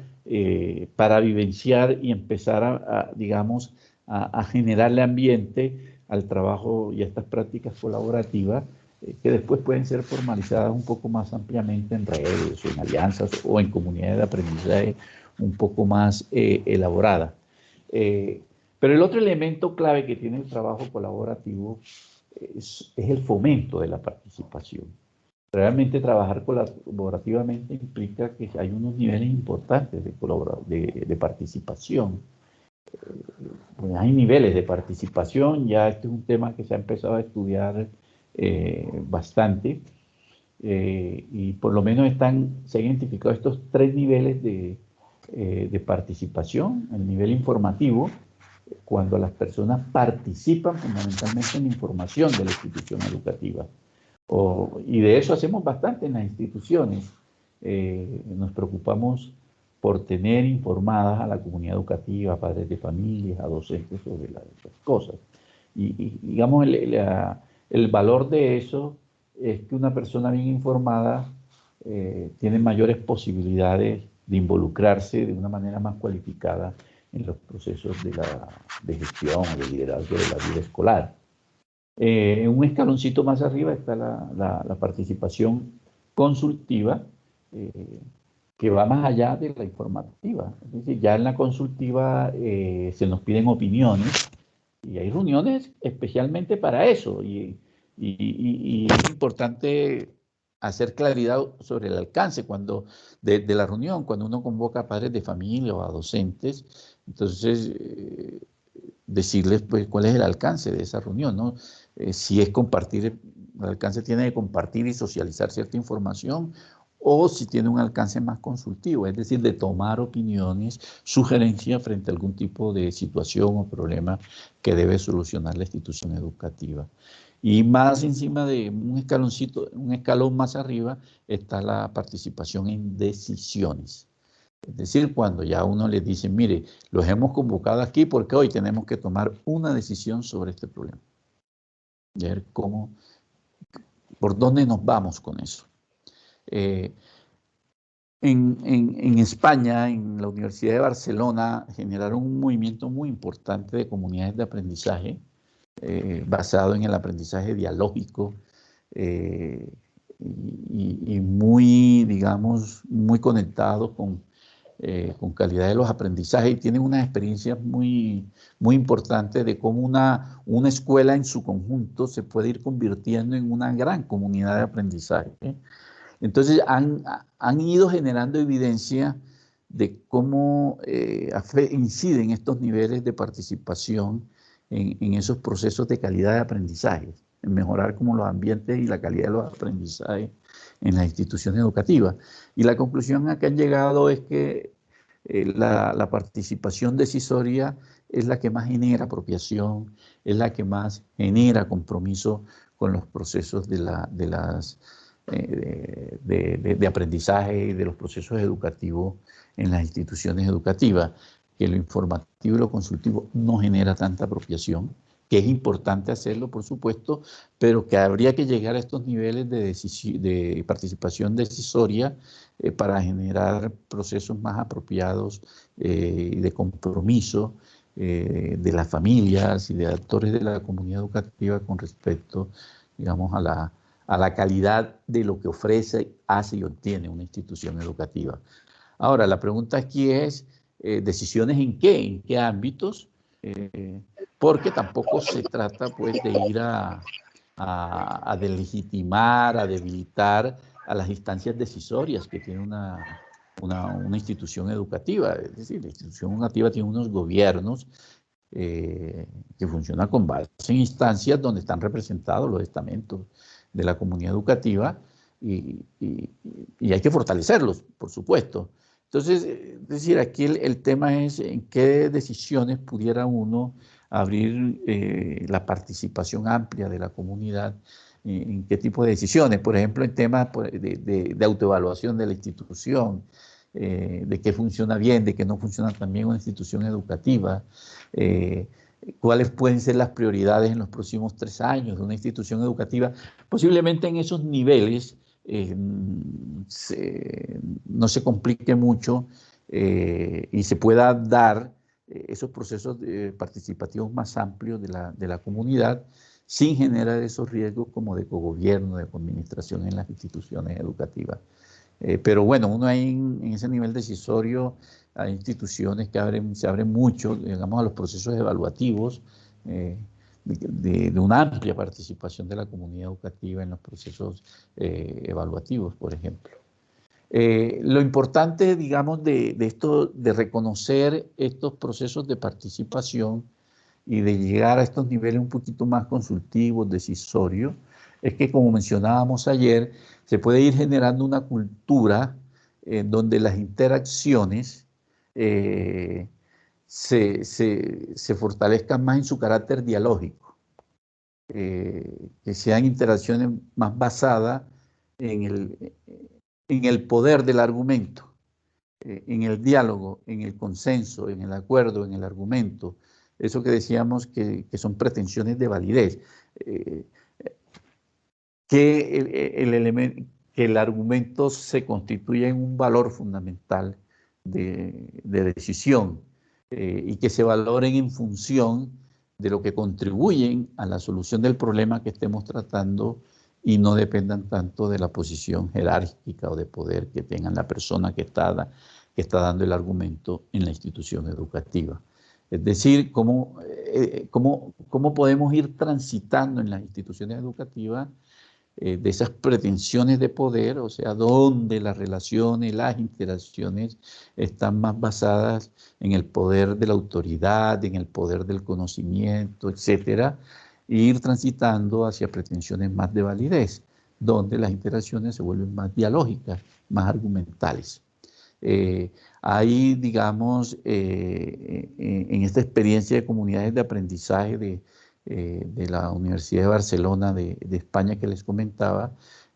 para vivenciar y empezar digamos, a generarle ambiente al trabajo y a estas prácticas colaborativas que después pueden ser formalizadas un poco más ampliamente en redes o en alianzas o en comunidades de aprendizaje un poco más elaboradas. Pero el otro elemento clave que tiene el trabajo colaborativo es el fomento de la participación. Realmente trabajar colaborativamente implica que hay unos niveles importantes de participación. Pues hay niveles de participación, ya este es un tema que se ha empezado a estudiar bastante y por lo menos se han identificado estos 3 niveles de participación. El nivel informativo, cuando las personas participan fundamentalmente en la información de la institución educativa. Y de eso hacemos bastante en las instituciones. Nos preocupamos por tener informadas a la comunidad educativa, a padres de familias, a docentes sobre las cosas. Y digamos, el valor de eso es que una persona bien informada tiene mayores posibilidades de involucrarse de una manera más cualificada en los procesos de gestión o de liderazgo de la vida escolar. Un escaloncito más arriba está la participación consultiva, que va más allá de la informativa. Es decir, ya en la consultiva se nos piden opiniones y hay reuniones especialmente para eso. Y es importante hacer claridad sobre el alcance de la reunión, cuando uno convoca a padres de familia o a docentes, entonces decirles pues cuál es el alcance de esa reunión, ¿no? Si es compartir, el alcance tiene que compartir y socializar cierta información, o si tiene un alcance más consultivo, es decir, de tomar opiniones, sugerencias frente a algún tipo de situación o problema que debe solucionar la institución educativa. Y más encima de un escaloncito, un escalón más arriba, está la participación en decisiones. Es decir, cuando ya uno le dice, mire, los hemos convocado aquí porque hoy tenemos que tomar una decisión sobre este problema. Y a ver por dónde nos vamos con eso. En España, en la Universidad de Barcelona, generaron un movimiento muy importante de comunidades de aprendizaje basado en el aprendizaje dialógico y muy, digamos, muy conectado con calidad de los aprendizajes y tienen unas experiencias muy, muy importantes de cómo una escuela en su conjunto se puede ir convirtiendo en una gran comunidad de aprendizaje. Entonces han ido generando evidencia de cómo inciden estos niveles de participación en esos procesos de calidad de aprendizaje, en mejorar como los ambientes y la calidad de los aprendizajes en las instituciones educativas. Y la conclusión a que han llegado es que la participación decisoria es la que más genera apropiación, es la que más genera compromiso con los procesos de aprendizaje y de los procesos educativos en las instituciones educativas, que lo informativo y lo consultivo no genera tanta apropiación, que es importante hacerlo, por supuesto, pero que habría que llegar a estos niveles de participación decisoria para generar procesos más apropiados de compromiso de las familias y de actores de la comunidad educativa con respecto, digamos, a a la calidad de lo que ofrece, hace y obtiene una institución educativa. Ahora, la pregunta aquí es, ¿decisiones en qué? ¿En qué ámbitos? Porque tampoco se trata pues de ir a delegitimar, a debilitar a las instancias decisorias que tiene una institución educativa. Es decir, la institución educativa tiene unos gobiernos que funcionan con base en instancias donde están representados los estamentos de la comunidad educativa y hay que fortalecerlos, por supuesto. Entonces, es decir, aquí el tema es en qué decisiones pudiera uno abrir la participación amplia de la comunidad, en qué tipo de decisiones, por ejemplo, en temas de autoevaluación de la institución, de qué funciona bien, de qué no funciona tan bien una institución educativa, cuáles pueden ser las prioridades en los próximos 3 años de una institución educativa. Posiblemente en esos niveles no se complique mucho y se pueda dar esos procesos participativos más amplios de la comunidad sin generar esos riesgos como de cogobierno, de coadministración en las instituciones educativas. Pero bueno, uno ahí en ese nivel decisorio hay instituciones que se abren mucho, digamos, a los procesos evaluativos, de una amplia participación de la comunidad educativa en los procesos evaluativos, por ejemplo. Lo importante, digamos, de esto, de reconocer estos procesos de participación y de llegar a estos niveles un poquito más consultivos, decisorios, es que, como mencionábamos ayer, se puede ir generando una cultura donde las interacciones se fortalezcan más en su carácter dialógico, que sean interacciones más basadas en el poder del argumento, en el diálogo, en el consenso, en el acuerdo, en el argumento. Eso que decíamos que son pretensiones de validez. Que el argumento se constituya en un valor fundamental de decisión y que se valoren en función de lo que contribuyen a la solución del problema que estemos tratando y no dependan tanto de la posición jerárquica o de poder que tenga la persona que está dando el argumento en la institución educativa. Es decir, cómo podemos ir transitando en las instituciones educativas de esas pretensiones de poder, o sea, donde las relaciones, las interacciones están más basadas en el poder de la autoridad, en el poder del conocimiento, etcétera, e ir transitando hacia pretensiones más de validez, donde las interacciones se vuelven más dialógicas, más argumentales. Hay, digamos, en esta experiencia de comunidades de aprendizaje de la Universidad de Barcelona de España que les comentaba,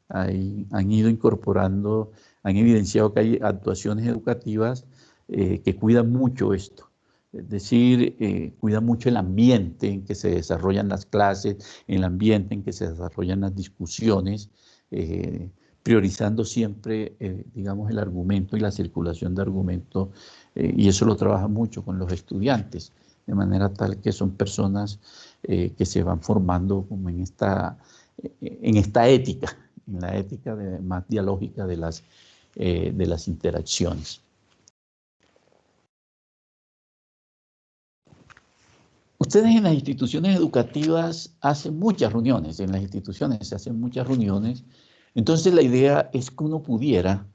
han ido incorporando, han evidenciado que hay actuaciones educativas que cuidan mucho esto. Es decir, cuidan mucho el ambiente en que se desarrollan las clases, el ambiente en que se desarrollan las discusiones, priorizando siempre, digamos, el argumento y la circulación de argumentos, y eso lo trabaja mucho con los estudiantes, de manera tal que son personas que se van formando como en esta ética, en la ética más dialógica de las interacciones. Ustedes en las instituciones educativas hacen muchas reuniones, en las instituciones se hacen muchas reuniones, entonces la idea es que uno pudiera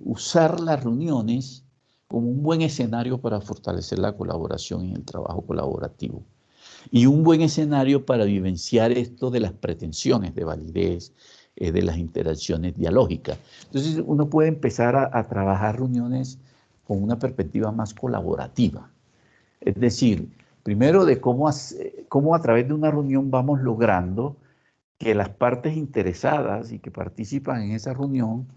usar las reuniones como un buen escenario para fortalecer la colaboración y el trabajo colaborativo. Y un buen escenario para vivenciar esto de las pretensiones de validez, de las interacciones dialógicas. Entonces uno puede empezar a trabajar reuniones con una perspectiva más colaborativa. Es decir, primero de cómo a través de una reunión vamos logrando que las partes interesadas y que participan en esa reunión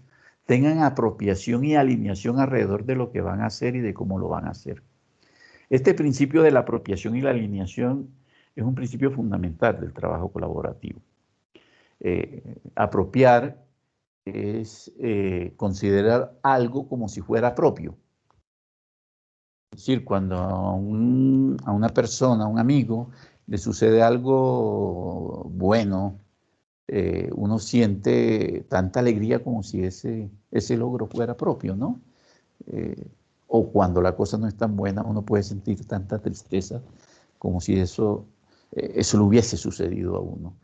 tengan apropiación y alineación alrededor de lo que van a hacer y de cómo lo van a hacer. Este principio de la apropiación y la alineación es un principio fundamental del trabajo colaborativo. Apropiar es considerar algo como si fuera propio. Es decir, cuando a una persona, a un amigo, le sucede algo bueno, uno siente tanta alegría como si ese logro fuera propio, ¿no? O cuando la cosa no es tan buena, uno puede sentir tanta tristeza como si eso le hubiese sucedido a uno.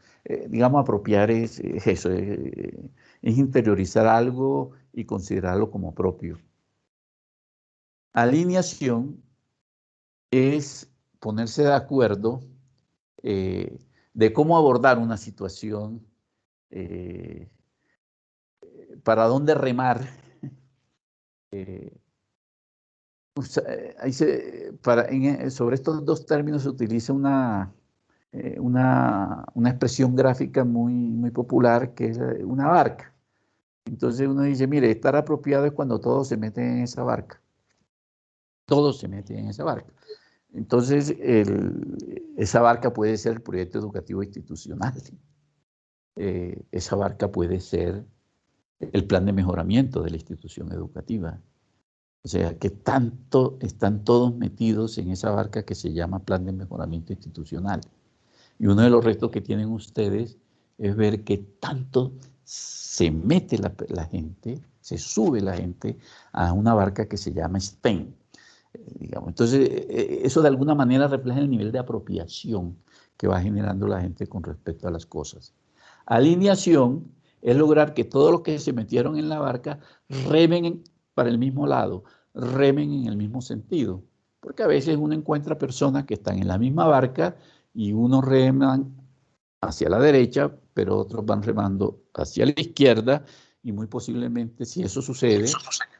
Digamos, apropiar es eso, es interiorizar algo y considerarlo como propio. Alineación es ponerse de acuerdo de cómo abordar una situación, para dónde remar. Sobre estos dos términos se utiliza una expresión gráfica muy popular que es una barca. Entonces uno dice, mire, estar apropiado es cuando todos se meten en esa barca. Todos se meten en esa barca. Entonces, esa barca puede ser el proyecto educativo institucional. Esa barca puede ser el plan de mejoramiento de la institución educativa. O sea, que tanto están todos metidos en esa barca que se llama plan de mejoramiento institucional. Y uno de los retos que tienen ustedes es ver que tanto se mete la gente, se sube la gente a una barca que se llama STEM. Digamos. Entonces, eso de alguna manera refleja el nivel de apropiación que va generando la gente con respecto a las cosas. Alineación es lograr que todos los que se metieron en la barca remen para el mismo lado, remen en el mismo sentido. Porque a veces uno encuentra personas que están en la misma barca y unos reman hacia la derecha, pero otros van remando hacia la izquierda, y muy posiblemente, si eso sucede,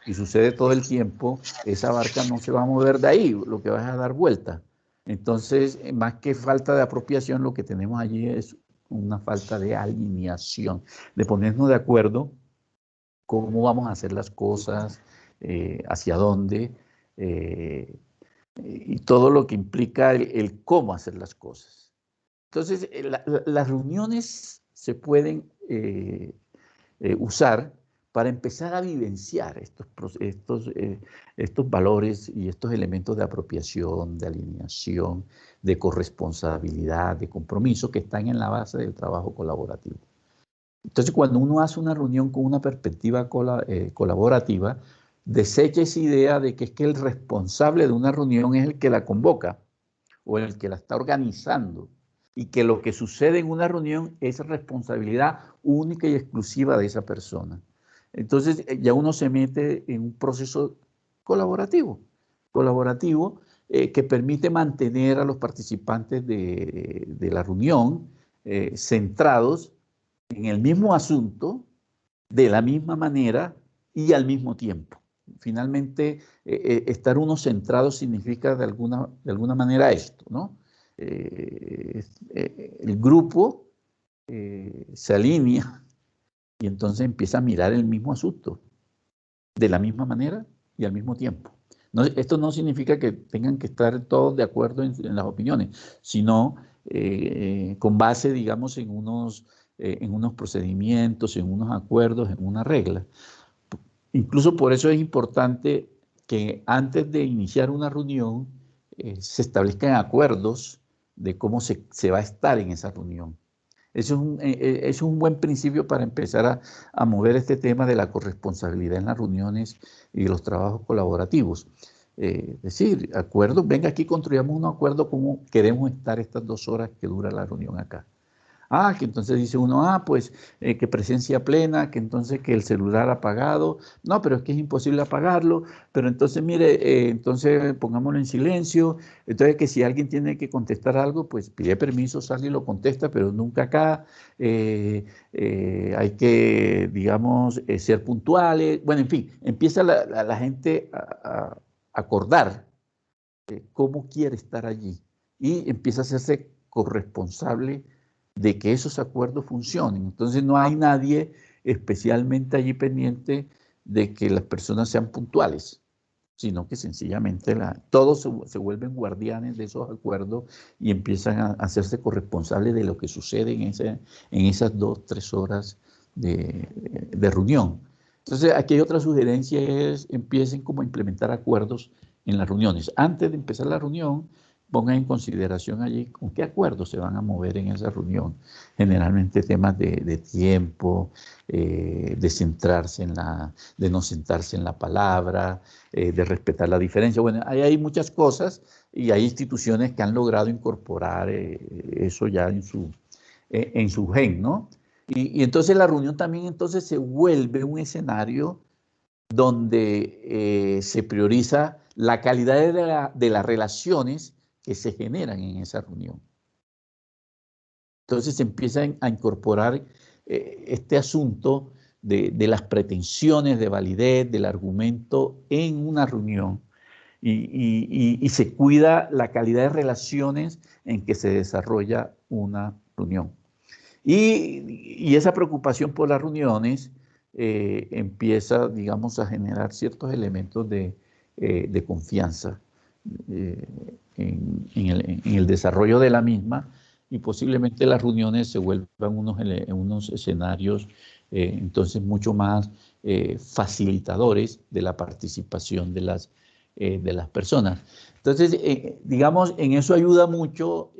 y sucede todo el tiempo, esa barca no se va a mover de ahí, lo que va es a dar vuelta. Entonces, más que falta de apropiación, lo que tenemos allí es una falta de alineación, de ponernos de acuerdo cómo vamos a hacer las cosas, hacia dónde, y todo lo que implica el cómo hacer las cosas. Entonces, las reuniones se pueden usar para empezar a vivenciar estos valores y estos elementos de apropiación, de alineación, de corresponsabilidad, de compromiso que están en la base del trabajo colaborativo. Entonces, cuando uno hace una reunión con una perspectiva colaborativa, desecha esa idea de que es que el responsable de una reunión es el que la convoca o el que la está organizando, y que lo que sucede en una reunión es responsabilidad única y exclusiva de esa persona. Entonces ya uno se mete en un proceso colaborativo que permite mantener a los participantes de la reunión centrados en el mismo asunto, de la misma manera y al mismo tiempo. Finalmente, estar uno centrado significa de alguna manera esto, ¿no? El grupo se alinea y entonces empieza a mirar el mismo asunto de la misma manera y al mismo tiempo. No, esto no significa que tengan que estar todos de acuerdo en las opiniones, sino con base, digamos, en unos procedimientos, en unos acuerdos, en una regla. Incluso por eso es importante que antes de iniciar una reunión se establezcan acuerdos de cómo se va a estar en esa reunión. Eso es un buen principio para empezar a mover este tema de la corresponsabilidad en las reuniones y los trabajos colaborativos. Es decir, acuerdos, venga aquí construyamos un acuerdo cómo queremos estar estas 2 horas que dura la reunión acá. Que entonces dice uno, pues que presencia plena, que entonces que el celular apagado. No, pero es que es imposible apagarlo. Pero entonces, mire, entonces pongámoslo en silencio. Entonces que si alguien tiene que contestar algo, pues pide permiso, sale y lo contesta, pero nunca acá. Hay que, digamos, ser puntuales. Bueno, en fin, empieza la gente a acordar cómo quiere estar allí y empieza a hacerse corresponsable de que esos acuerdos funcionen. Entonces no hay nadie especialmente allí pendiente de que las personas sean puntuales, sino que sencillamente todos se vuelven guardianes de esos acuerdos y empiezan a hacerse corresponsables de lo que sucede en esas 2, 3 horas de reunión. Entonces aquí hay otra sugerencia, es empiecen como a implementar acuerdos en las reuniones. Antes de empezar la reunión, pongan en consideración allí con qué acuerdos se van a mover en esa reunión. Generalmente temas de tiempo, de centrarse de no sentarse en la palabra, de respetar la diferencia. Bueno, hay muchas cosas y hay instituciones que han logrado incorporar eso ya en su gen, ¿no? Y entonces la reunión también entonces se vuelve un escenario donde se prioriza la calidad de las relaciones que se generan en esa reunión. Entonces se empieza a incorporar este asunto de las pretensiones de validez del argumento en una reunión y se cuida la calidad de relaciones en que se desarrolla una reunión. Y esa preocupación por las reuniones empieza, digamos, a generar ciertos elementos de confianza en el desarrollo de la misma, y posiblemente las reuniones se vuelvan unos escenarios entonces mucho más facilitadores de la participación de las personas. Entonces, digamos, en eso ayuda mucho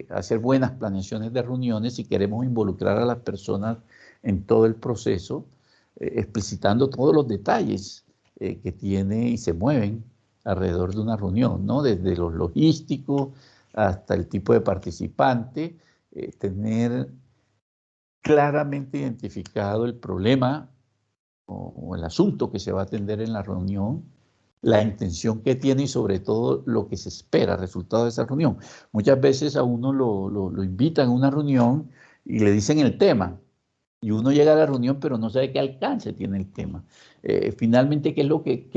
hacer buenas planeaciones de reuniones si queremos involucrar a las personas en todo el proceso, explicitando todos los detalles que tiene y se mueven alrededor de una reunión, ¿no? Desde lo logístico hasta el tipo de participante, tener claramente identificado el problema o el asunto que se va a atender en la reunión, la intención que tiene y sobre todo lo que se espera, resultado de esa reunión. Muchas veces a uno lo invitan a una reunión y le dicen el tema, y uno llega a la reunión pero no sabe qué alcance tiene el tema. Finalmente, ¿qué es lo que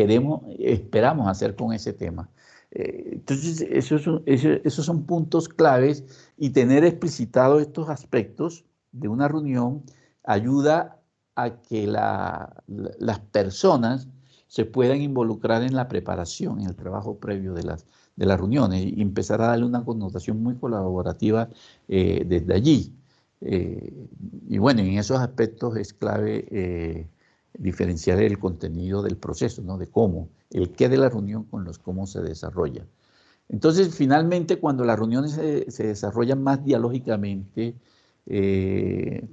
esperamos hacer con ese tema? Entonces, esos son puntos claves, y tener explicitados estos aspectos de una reunión ayuda a que las personas se puedan involucrar en la preparación, en el trabajo previo de las reuniones, y empezar a darle una connotación muy colaborativa desde allí. Y bueno, en esos aspectos es clave diferenciar el contenido del proceso, ¿no? De cómo, el qué de la reunión con los cómo se desarrolla. Entonces, finalmente, cuando las reuniones se desarrollan más dialógicamente,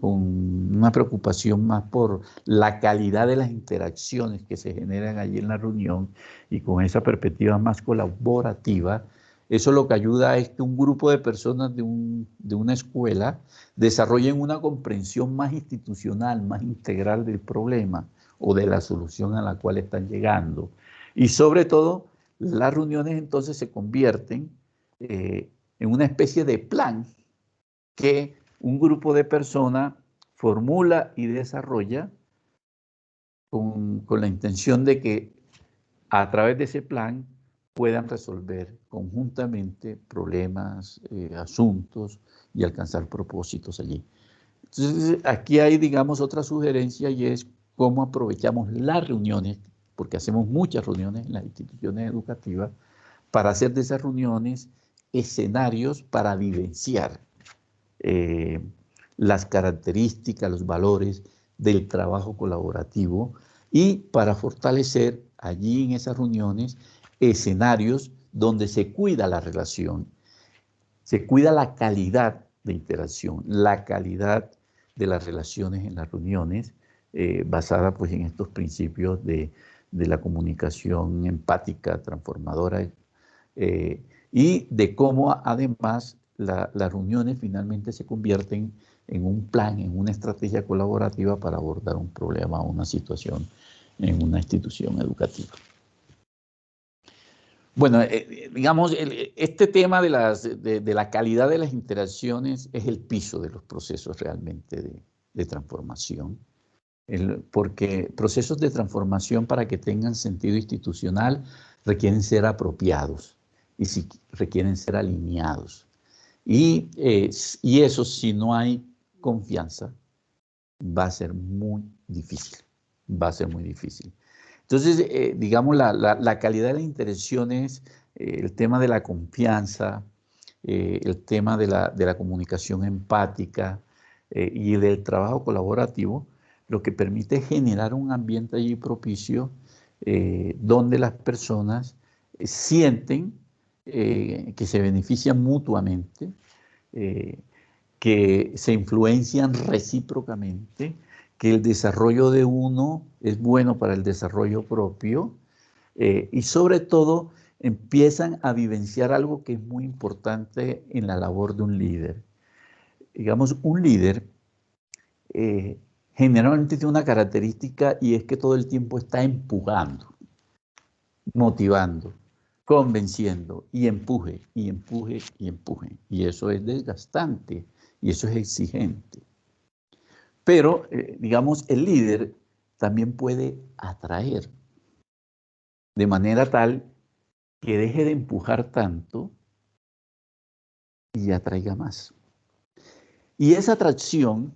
con una preocupación más por la calidad de las interacciones que se generan allí en la reunión y con esa perspectiva más colaborativa, eso lo que ayuda es que un grupo de personas de una escuela desarrollen una comprensión más institucional, más integral del problema o de la solución a la cual están llegando. Y sobre todo, las reuniones entonces se convierten en una especie de plan que un grupo de personas formula y desarrolla con la intención de que a través de ese plan puedan resolver conjuntamente problemas, asuntos y alcanzar propósitos allí. Entonces, aquí hay, digamos, otra sugerencia, y es cómo aprovechamos las reuniones, porque hacemos muchas reuniones en las instituciones educativas, para hacer de esas reuniones escenarios para vivenciar las características, los valores del trabajo colaborativo, y para fortalecer allí en esas reuniones escenarios donde se cuida la relación, se cuida la calidad de interacción, la calidad de las relaciones en las reuniones, basada pues en estos principios de la comunicación empática, transformadora, y de cómo además las reuniones finalmente se convierten en un plan, en una estrategia colaborativa para abordar un problema o una situación en una institución educativa. Bueno, digamos, este tema de la calidad de las interacciones es el piso de los procesos realmente de transformación, porque procesos de transformación, para que tengan sentido institucional, requieren ser apropiados y requieren ser alineados. Y eso, si no hay confianza, va a ser muy difícil, va a ser muy difícil. Entonces, digamos, la calidad de las interacciones, el tema de la confianza, el tema de la comunicación empática y del trabajo colaborativo, lo que permite es generar un ambiente allí propicio donde las personas sienten que se benefician mutuamente, que se influencian recíprocamente, que el desarrollo de uno es bueno para el desarrollo propio, y sobre todo empiezan a vivenciar algo que es muy importante en la labor de un líder. Digamos, un líder generalmente tiene una característica y es que todo el tiempo está empujando, motivando, convenciendo y empuje, y empuje, y empuje. Y eso es desgastante y eso es exigente. Pero, digamos, el líder también puede atraer de manera tal que deje de empujar tanto y atraiga más. Y esa atracción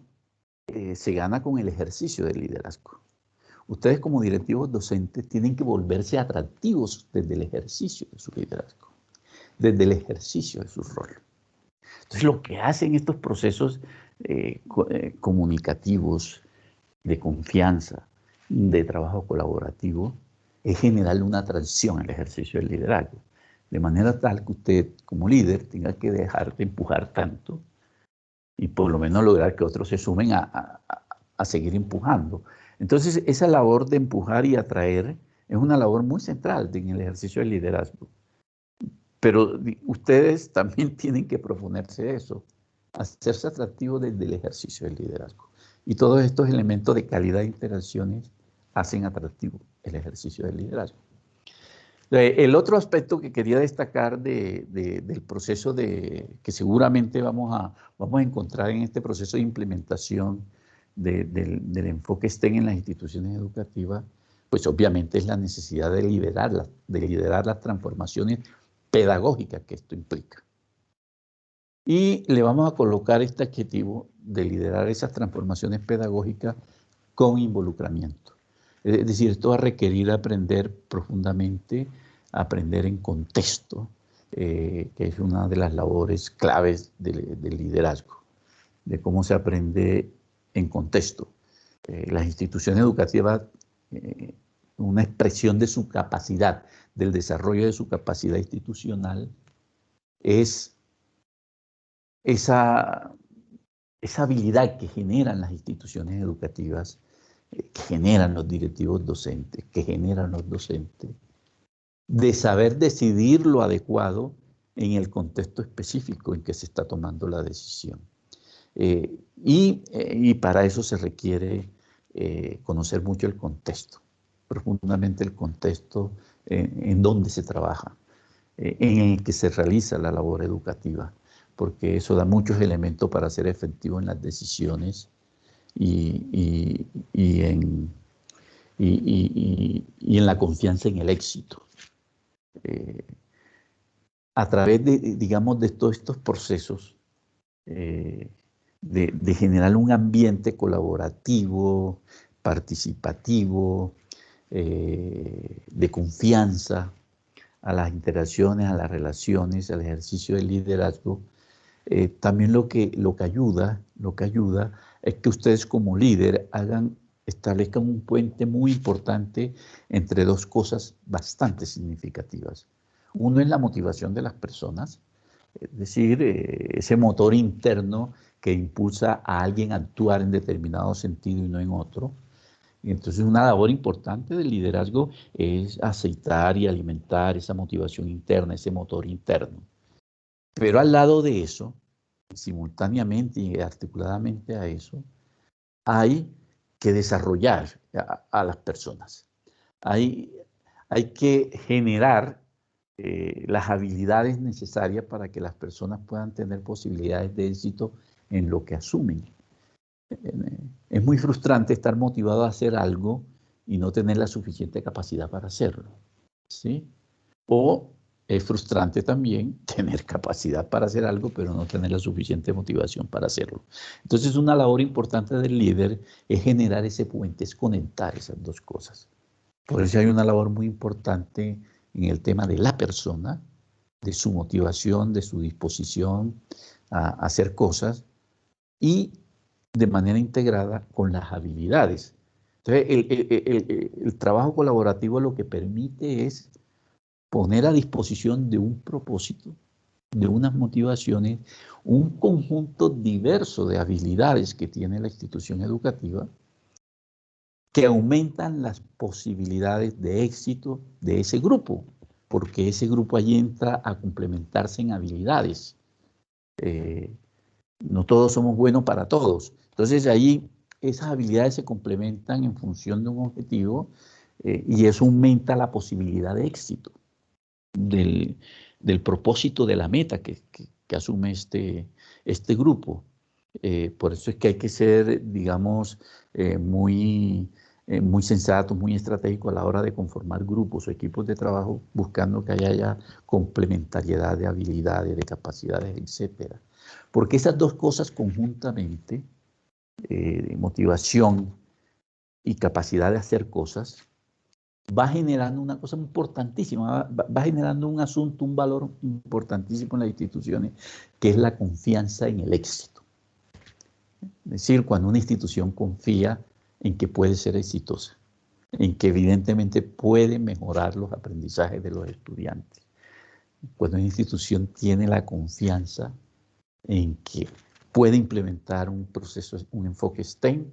se gana con el ejercicio del liderazgo. Ustedes como directivos docentes tienen que volverse atractivos desde el ejercicio de su liderazgo, desde el ejercicio de su rol. Entonces, lo que hacen estos procesos comunicativos, de confianza, de trabajo colaborativo, es generar una atracción al ejercicio del liderazgo. De manera tal que usted, como líder, tenga que dejar de empujar tanto y por lo menos lograr que otros se sumen a seguir empujando. Entonces, esa labor de empujar y atraer es una labor muy central en el ejercicio del liderazgo. Pero ustedes también tienen que proponerse eso, hacerse atractivos desde el ejercicio del liderazgo. Y todos estos elementos de calidad de interacciones hacen atractivo el ejercicio del liderazgo. El otro aspecto que quería destacar del proceso que seguramente vamos a encontrar en este proceso de implementación del enfoque STEM en las instituciones educativas, pues obviamente es la necesidad de liderar las transformaciones pedagógicas que esto implica. Y le vamos a colocar este adjetivo de liderar esas transformaciones pedagógicas con involucramiento. Es decir, esto va a requerir aprender profundamente, aprender en contexto, que es una de las labores claves del liderazgo, de cómo se aprende en contexto. Las instituciones educativas, una expresión de su capacidad, del desarrollo de su capacidad institucional, es esa habilidad que generan las instituciones educativas, que generan los directivos docentes, que generan los docentes, de saber decidir lo adecuado en el contexto específico en que se está tomando la decisión. Y para eso se requiere conocer mucho el contexto, profundamente el contexto en donde se trabaja, en el que se realiza la labor educativa, porque eso da muchos elementos para ser efectivo en las decisiones y en la confianza en el éxito. A través digamos, de todos estos procesos de generar un ambiente colaborativo, participativo, de confianza a las interacciones, a las relaciones, al ejercicio del liderazgo, también lo que ayuda es que ustedes como líder establezcan un puente muy importante entre dos cosas bastante significativas. Uno es la motivación de las personas, es decir, ese motor interno que impulsa a alguien a actuar en determinado sentido y no en otro. Y entonces una labor importante del liderazgo es aceitar y alimentar esa motivación interna, ese motor interno. Pero al lado de eso, simultáneamente y articuladamente a eso, hay que desarrollar a las personas. Hay que generar las habilidades necesarias para que las personas puedan tener posibilidades de éxito en lo que asumen. Es muy frustrante estar motivado a hacer algo y no tener la suficiente capacidad para hacerlo, ¿sí? O es frustrante también tener capacidad para hacer algo, pero no tener la suficiente motivación para hacerlo. Entonces, una labor importante del líder es generar ese puente, es conectar esas dos cosas. Por eso hay una labor muy importante en el tema de la persona, de su motivación, de su disposición a hacer cosas y de manera integrada con las habilidades. Entonces, el trabajo colaborativo lo que permite es poner a disposición de un propósito, de unas motivaciones, un conjunto diverso de habilidades que tiene la institución educativa que aumentan las posibilidades de éxito de ese grupo, porque ese grupo allí entra a complementarse en habilidades. No todos somos buenos para todos. Entonces ahí esas habilidades se complementan en función de un objetivo y eso aumenta la posibilidad de éxito del propósito de la meta que asume este grupo. Por eso es que hay que ser, digamos, muy sensatos, muy estratégicos a la hora de conformar grupos o equipos de trabajo, buscando que haya complementariedad de habilidades, de capacidades, etcétera. Porque esas dos cosas conjuntamente, motivación y capacidad de hacer cosas, va generando una cosa importantísima, va generando un asunto, un valor importantísimo en las instituciones, que es la confianza en el éxito. Es decir, cuando una institución confía en que puede ser exitosa, en que evidentemente puede mejorar los aprendizajes de los estudiantes. Cuando una institución tiene la confianza en que puede implementar un proceso, un enfoque STEM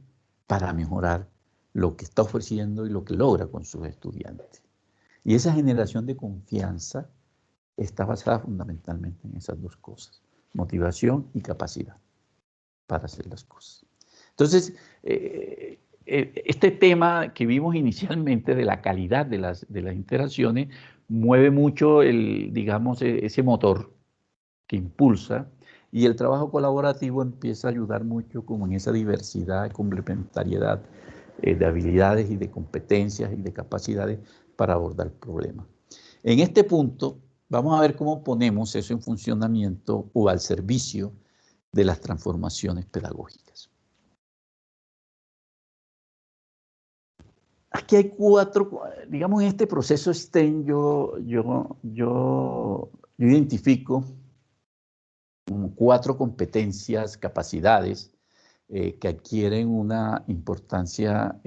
para mejorar lo que está ofreciendo y lo que logra con sus estudiantes. Y esa generación de confianza está basada fundamentalmente en esas dos cosas, motivación y capacidad para hacer las cosas. Entonces, este tema que vimos inicialmente de la calidad de las interacciones mueve mucho digamos, ese motor que impulsa, y el trabajo colaborativo empieza a ayudar mucho como en esa diversidad, complementariedad de habilidades y de competencias y de capacidades para abordar el problema. En este punto vamos a ver cómo ponemos eso en funcionamiento o al servicio de las transformaciones pedagógicas. Aquí hay cuatro, digamos, en este proceso STEM yo identifico cuatro competencias, capacidades que adquieren una importancia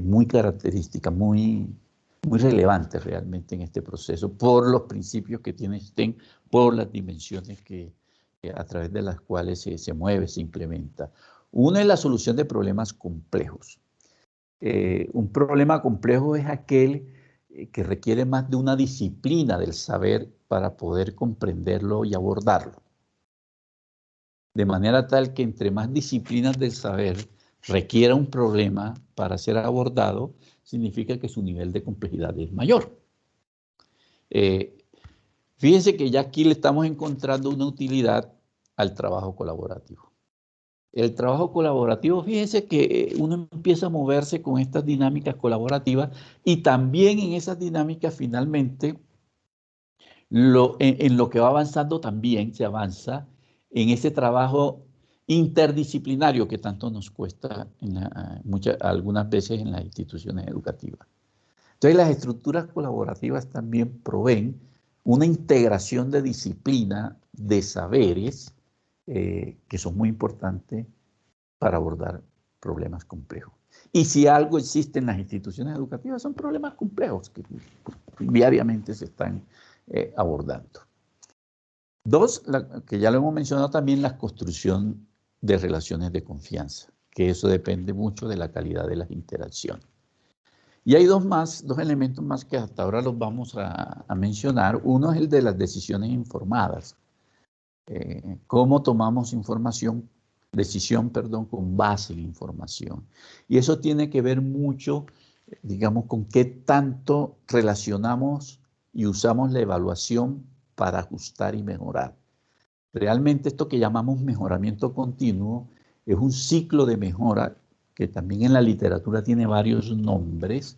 muy característica, muy relevante realmente en este proceso, por los principios que tiene STEM, por las dimensiones a través de las cuales se mueve, se implementa. Una es la solución de problemas complejos. Un problema complejo es aquel que requiere más de una disciplina del saber para poder comprenderlo y abordarlo. De manera tal que entre más disciplinas del saber requiera un problema para ser abordado, significa que su nivel de complejidad es mayor. Fíjense que ya aquí le estamos encontrando una utilidad al trabajo colaborativo. El trabajo colaborativo, fíjense que uno empieza a moverse con estas dinámicas colaborativas y también en esas dinámicas finalmente en lo que va avanzando también se avanza en ese trabajo interdisciplinario que tanto nos cuesta algunas veces en las instituciones educativas. Entonces las estructuras colaborativas también proveen una integración de disciplina, de saberes, que son muy importantes para abordar problemas complejos. Y si algo existe en las instituciones educativas, son problemas complejos que diariamente se están abordando. Dos, que ya lo hemos mencionado también, la construcción de relaciones de confianza, que eso depende mucho de la calidad de las interacciones. Y hay dos elementos más que hasta ahora los vamos a mencionar. Uno es el de las decisiones informadas. Cómo tomamos decisión con base en información. Y eso tiene que ver mucho, digamos, con qué tanto relacionamos y usamos la evaluación para ajustar y mejorar. Realmente esto que llamamos mejoramiento continuo es un ciclo de mejora que también en la literatura tiene varios nombres.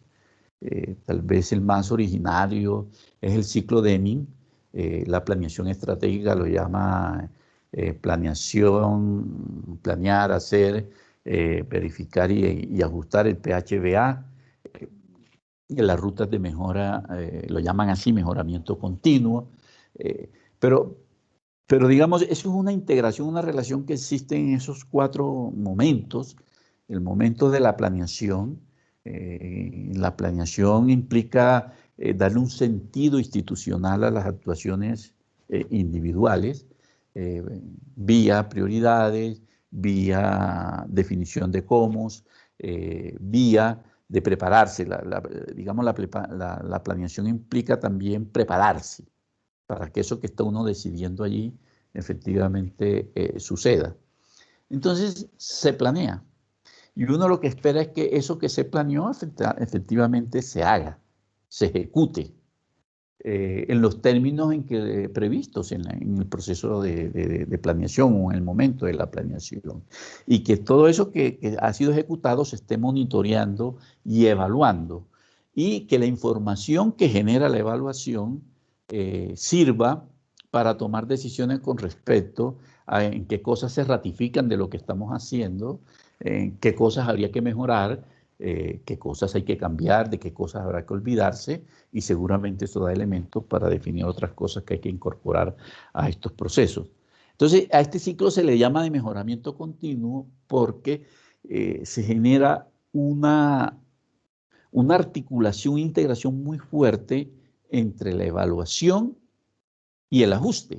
Tal vez el más originario es el ciclo Deming. La planeación estratégica lo llama planeación, planear, hacer, verificar y ajustar el PHBA. Las rutas de mejora lo llaman así, mejoramiento continuo. Pero digamos, eso es una integración, una relación que existe en esos cuatro momentos. El momento de la planeación. La planeación implica darle un sentido institucional a las actuaciones individuales, vía prioridades, vía definición de cómo, vía de prepararse. Digamos, la planeación implica también prepararse para que eso que está uno decidiendo allí efectivamente suceda. Entonces se planea. Y uno lo que espera es que eso que se planeó efectivamente se haga, se ejecute en los términos previstos en el proceso de planeación o en el momento de la planeación. Y que todo eso que ha sido ejecutado se esté monitoreando y evaluando. Y que la información que genera la evaluación sirva para tomar decisiones con respecto a en qué cosas se ratifican de lo que estamos haciendo, en qué cosas habría que mejorar, qué cosas hay que cambiar, de qué cosas habrá que olvidarse, y seguramente eso da elementos para definir otras cosas que hay que incorporar a estos procesos. Entonces, a este ciclo se le llama de mejoramiento continuo porque se genera una articulación, una integración muy fuerte entre la evaluación y el ajuste.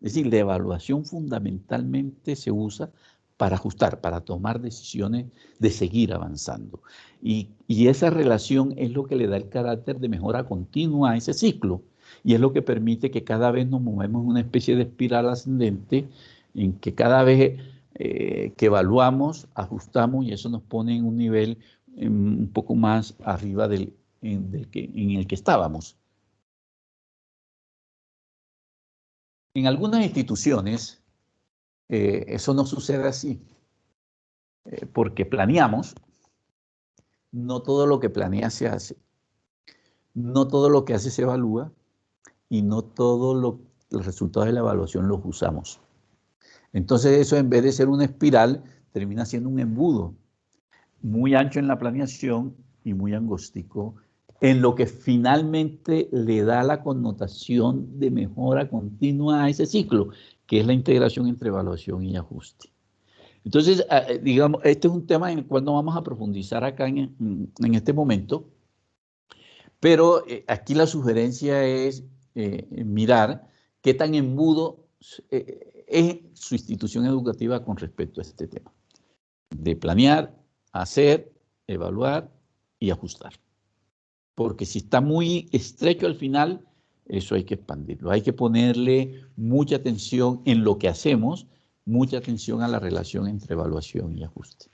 Es decir, la evaluación fundamentalmente se usa para ajustar, para tomar decisiones de seguir avanzando. Y esa relación es lo que le da el carácter de mejora continua a ese ciclo. Y es lo que permite que cada vez nos movemos en una especie de espiral ascendente en que cada vez que evaluamos, ajustamos y eso nos pone en un nivel un poco más arriba en el que estábamos. En algunas instituciones eso no sucede así, porque planeamos, no todo lo que planea se hace, no todo lo que hace se evalúa y no todos los resultados de la evaluación los usamos. Entonces eso, en vez de ser una espiral, termina siendo un embudo muy ancho en la planeación y muy angostico en lo que finalmente le da la connotación de mejora continua a ese ciclo, que es la integración entre evaluación y ajuste. Entonces, digamos, este es un tema en el cual no vamos a profundizar acá en este momento, pero aquí la sugerencia es mirar qué tan embudo es su institución educativa con respecto a este tema, de planear, hacer, evaluar y ajustar. Porque si está muy estrecho al final, eso hay que expandirlo. Hay que ponerle mucha atención en lo que hacemos, mucha atención a la relación entre evaluación y ajuste.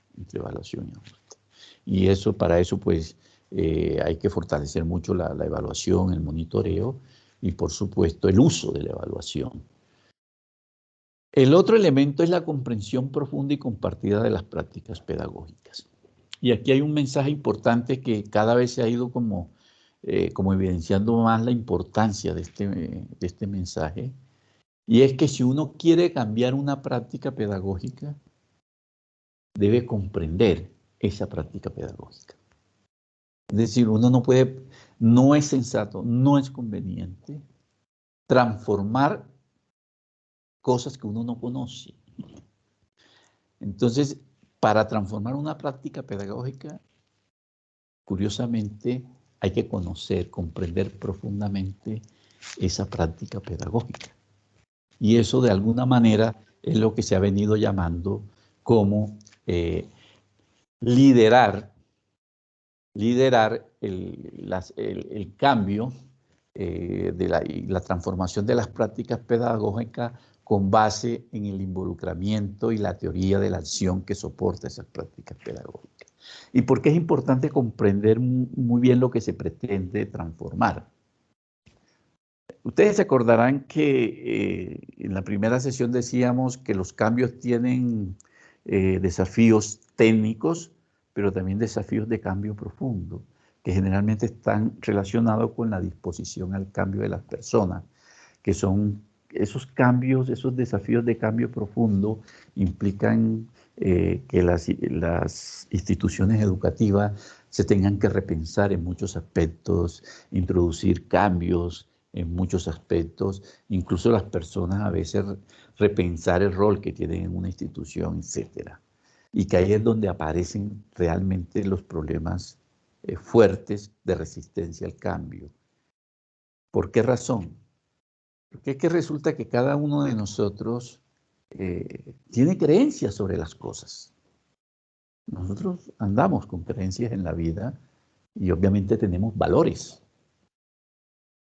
Y eso, para eso, pues, hay que fortalecer mucho la evaluación, el monitoreo y, por supuesto, el uso de la evaluación. El otro elemento es la comprensión profunda y compartida de las prácticas pedagógicas. Y aquí hay un mensaje importante que cada vez se ha ido como evidenciando más la importancia de este mensaje, y es que si uno quiere cambiar una práctica pedagógica, debe comprender esa práctica pedagógica. Es decir, uno no puede, no es sensato, no es conveniente transformar cosas que uno no conoce. Entonces, para transformar una práctica pedagógica, curiosamente, hay que conocer, comprender profundamente esa práctica pedagógica. Y eso, de alguna manera, es lo que se ha venido llamando como liderar el cambio de la transformación de las prácticas pedagógicas con base en el involucramiento y la teoría de la acción que soporta esas prácticas pedagógicas. ¿Y por qué es importante comprender muy bien lo que se pretende transformar? Ustedes se acordarán que en la primera sesión decíamos que los cambios tienen desafíos técnicos, pero también desafíos de cambio profundo, que generalmente están relacionados con la disposición al cambio de las personas, que son esos cambios, esos desafíos de cambio profundo implican que las instituciones educativas se tengan que repensar en muchos aspectos, introducir cambios en muchos aspectos, incluso las personas a veces repensar el rol que tienen en una institución, etcétera. Y que ahí es donde aparecen realmente los problemas fuertes de resistencia al cambio. ¿Por qué razón? Porque es que resulta que cada uno de nosotros tiene creencias sobre las cosas. Nosotros andamos con creencias en la vida y obviamente tenemos valores,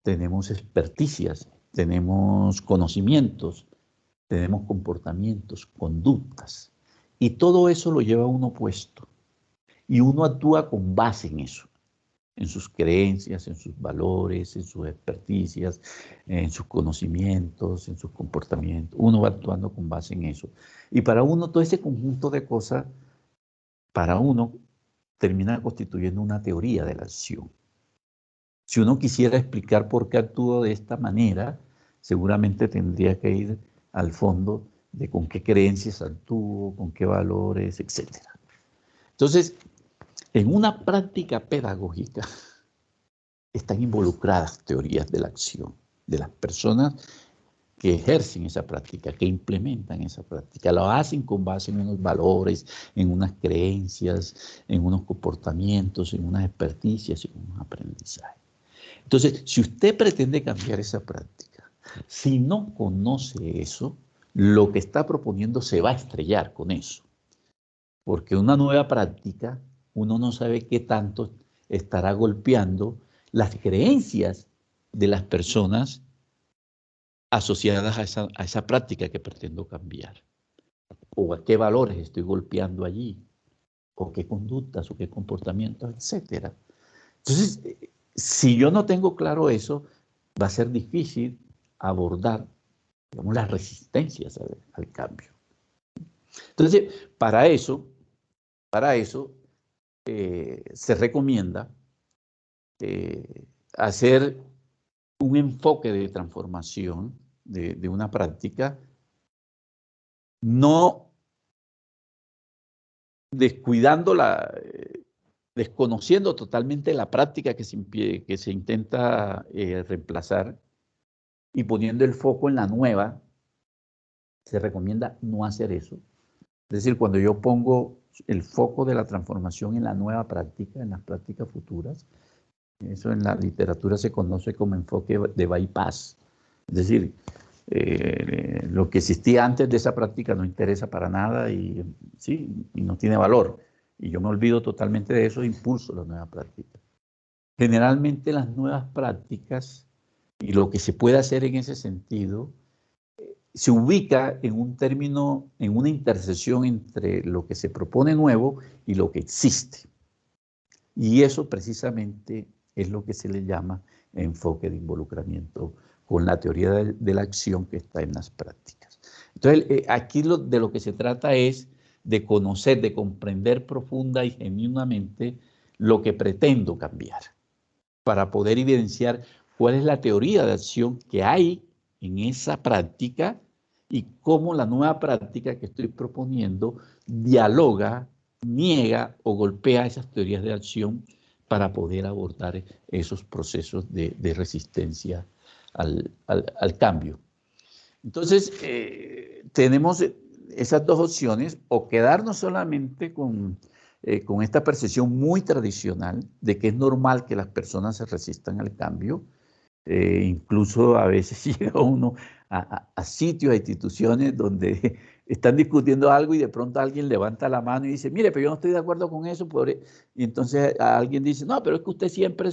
tenemos experticias, tenemos conocimientos, tenemos comportamientos, conductas. Y todo eso lo lleva uno puesto. Y uno actúa con base en eso, en sus creencias, en sus valores, en sus experticias, en sus conocimientos, en sus comportamientos. Uno va actuando con base en eso. Y para uno todo ese conjunto de cosas, para uno termina constituyendo una teoría de la acción. Si uno quisiera explicar por qué actúo de esta manera, seguramente tendría que ir al fondo de con qué creencias actúo, con qué valores, etc. Entonces, en una práctica pedagógica están involucradas teorías de la acción de las personas que ejercen esa práctica, que implementan esa práctica. Lo hacen con base en unos valores, en unas creencias, en unos comportamientos, en unas experticias y en unos aprendizajes. Entonces, si usted pretende cambiar esa práctica, si no conoce eso, lo que está proponiendo se va a estrellar con eso. Porque una nueva práctica, uno no sabe qué tanto estará golpeando las creencias de las personas asociadas a esa práctica que pretendo cambiar. O a qué valores estoy golpeando allí, o qué conductas, o qué comportamientos, etc. Entonces, si yo no tengo claro eso, va a ser difícil abordar, digamos, las resistencias al cambio. Entonces, para eso se recomienda hacer un enfoque de transformación de una práctica, no desconociendo totalmente la práctica que se intenta reemplazar y poniendo el foco en la nueva. Se recomienda no hacer eso. Es decir, cuando yo pongo el foco de la transformación en la nueva práctica, en las prácticas futuras, eso en la literatura se conoce como enfoque de bypass. Es decir, lo que existía antes de esa práctica no interesa para nada y no tiene valor. Y yo me olvido totalmente de eso e impulso la nueva práctica. Generalmente las nuevas prácticas y lo que se puede hacer en ese sentido se ubica en un término, en una intersección entre lo que se propone nuevo y lo que existe. Y eso precisamente es lo que se le llama enfoque de involucramiento con la teoría de la acción que está en las prácticas. Entonces, aquí de lo que se trata es de conocer, de comprender profunda y genuinamente lo que pretendo cambiar, para poder evidenciar cuál es la teoría de acción que hay en esa práctica y cómo la nueva práctica que estoy proponiendo dialoga, niega o golpea esas teorías de acción para poder abordar esos procesos de resistencia al cambio. Entonces, tenemos esas dos opciones, o quedarnos solamente con esta percepción muy tradicional de que es normal que las personas se resistan al cambio. Incluso a veces llega uno a sitios, a instituciones donde están discutiendo algo y de pronto alguien levanta la mano y dice, mire, pero yo no estoy de acuerdo con eso. Y entonces alguien dice, no, pero es que usted siempre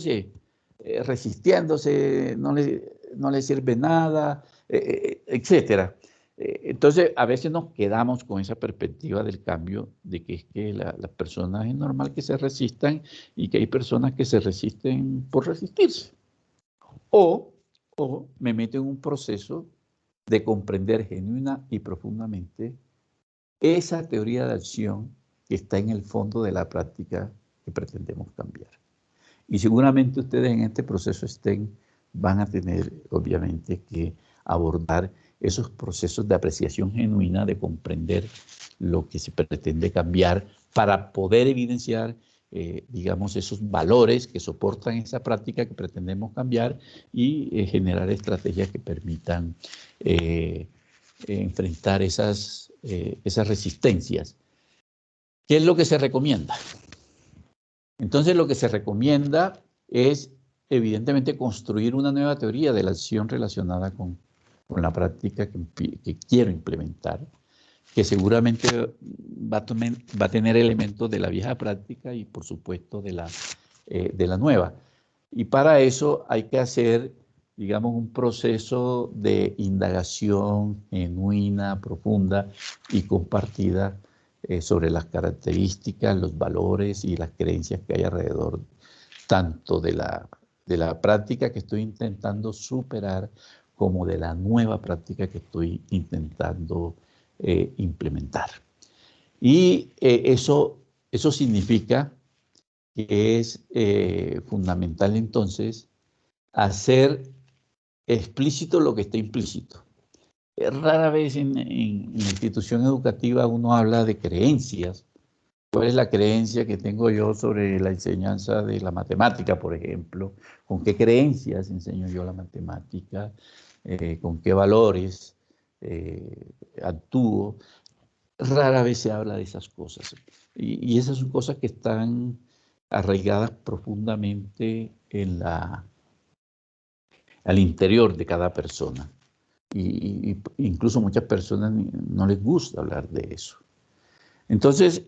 resistiéndose, no le sirve nada, etcétera. Entonces, a veces nos quedamos con esa perspectiva del cambio, de que es que las personas es normal que se resistan y que hay personas que se resisten por resistirse. O me meto en un proceso de comprender genuina y profundamente esa teoría de acción que está en el fondo de la práctica que pretendemos cambiar. Y seguramente ustedes en este proceso van a tener, obviamente, que abordar esos procesos de apreciación genuina, de comprender lo que se pretende cambiar para poder evidenciar, digamos, esos valores que soportan esa práctica que pretendemos cambiar y generar estrategias que permitan enfrentar esas resistencias. ¿Qué es lo que se recomienda? Entonces, lo que se recomienda es evidentemente construir una nueva teoría de la acción relacionada con la práctica que quiero implementar, que seguramente va a tener elementos de la vieja práctica y por supuesto de la nueva. Y para eso hay que hacer, digamos, un proceso de indagación genuina, profunda y compartida sobre las características, los valores y las creencias que hay alrededor tanto de la práctica que estoy intentando superar como de la nueva práctica que estoy intentando implementar. Y eso significa que es fundamental entonces hacer explícito lo que está implícito. Rara vez en la institución educativa uno habla de creencias. ¿Cuál es la creencia que tengo yo sobre la enseñanza de la matemática, por ejemplo? ¿Con qué creencias enseño yo la matemática? ¿Con qué valores actúo? Rara vez se habla de esas cosas. Y esas son cosas que están arraigadas profundamente al interior de cada persona. Y incluso muchas personas no les gusta hablar de eso. Entonces,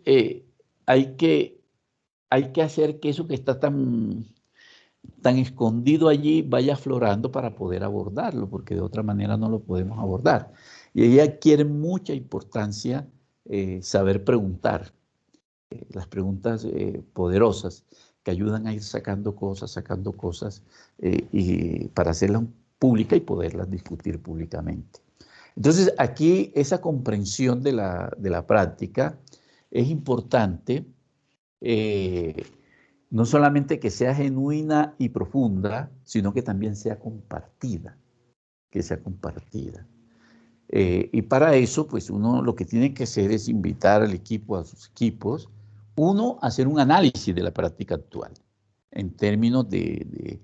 hay que hacer que eso que está tan escondido allí vaya aflorando para poder abordarlo, porque de otra manera no lo podemos abordar. Y ahí adquiere mucha importancia saber preguntar, las preguntas poderosas que ayudan a ir sacando cosas y para hacerlas públicas y poderlas discutir públicamente. Entonces, aquí esa comprensión de la práctica es importante, no solamente que sea genuina y profunda, sino que también sea compartida, y para eso, pues uno lo que tiene que hacer es invitar al equipo, a sus equipos, uno, a hacer un análisis de la práctica actual, en términos de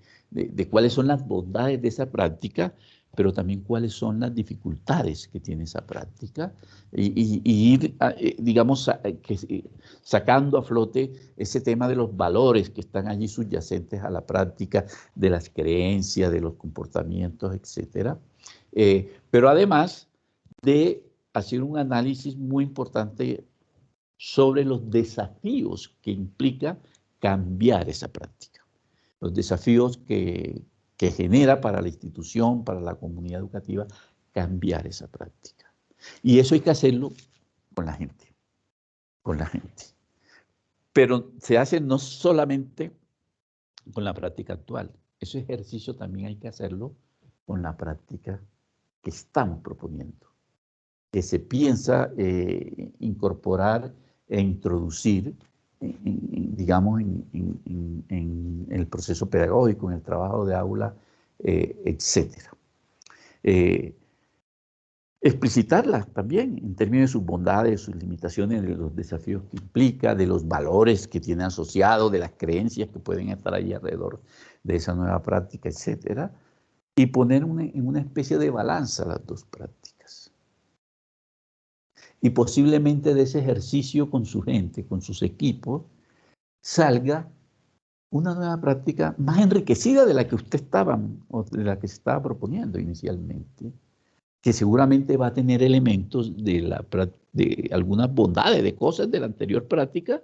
cuáles son las bondades de esa práctica, pero también cuáles son las dificultades que tiene esa práctica, y ir, digamos, sacando a flote ese tema de los valores que están allí subyacentes a la práctica, de las creencias, de los comportamientos, etcétera. Pero además de hacer un análisis muy importante sobre los desafíos que implica cambiar esa práctica, los desafíos que genera para la institución, para la comunidad educativa, cambiar esa práctica. Y eso hay que hacerlo con la gente. Pero se hace no solamente con la práctica actual, ese ejercicio también hay que hacerlo con la práctica que estamos proponiendo, que se piensa incorporar e introducir, digamos, en el proceso pedagógico, en el trabajo de aula, etcétera. Explicitarla también en términos de sus bondades, sus limitaciones, de los desafíos que implica, de los valores que tiene asociado, de las creencias que pueden estar ahí alrededor de esa nueva práctica, etcétera, y poner en una especie de balanza las dos prácticas. Y posiblemente de ese ejercicio con su gente, con sus equipos, salga una nueva práctica más enriquecida de la que usted estaba, o de la que se estaba proponiendo inicialmente, que seguramente va a tener elementos de algunas bondades, de cosas de la anterior práctica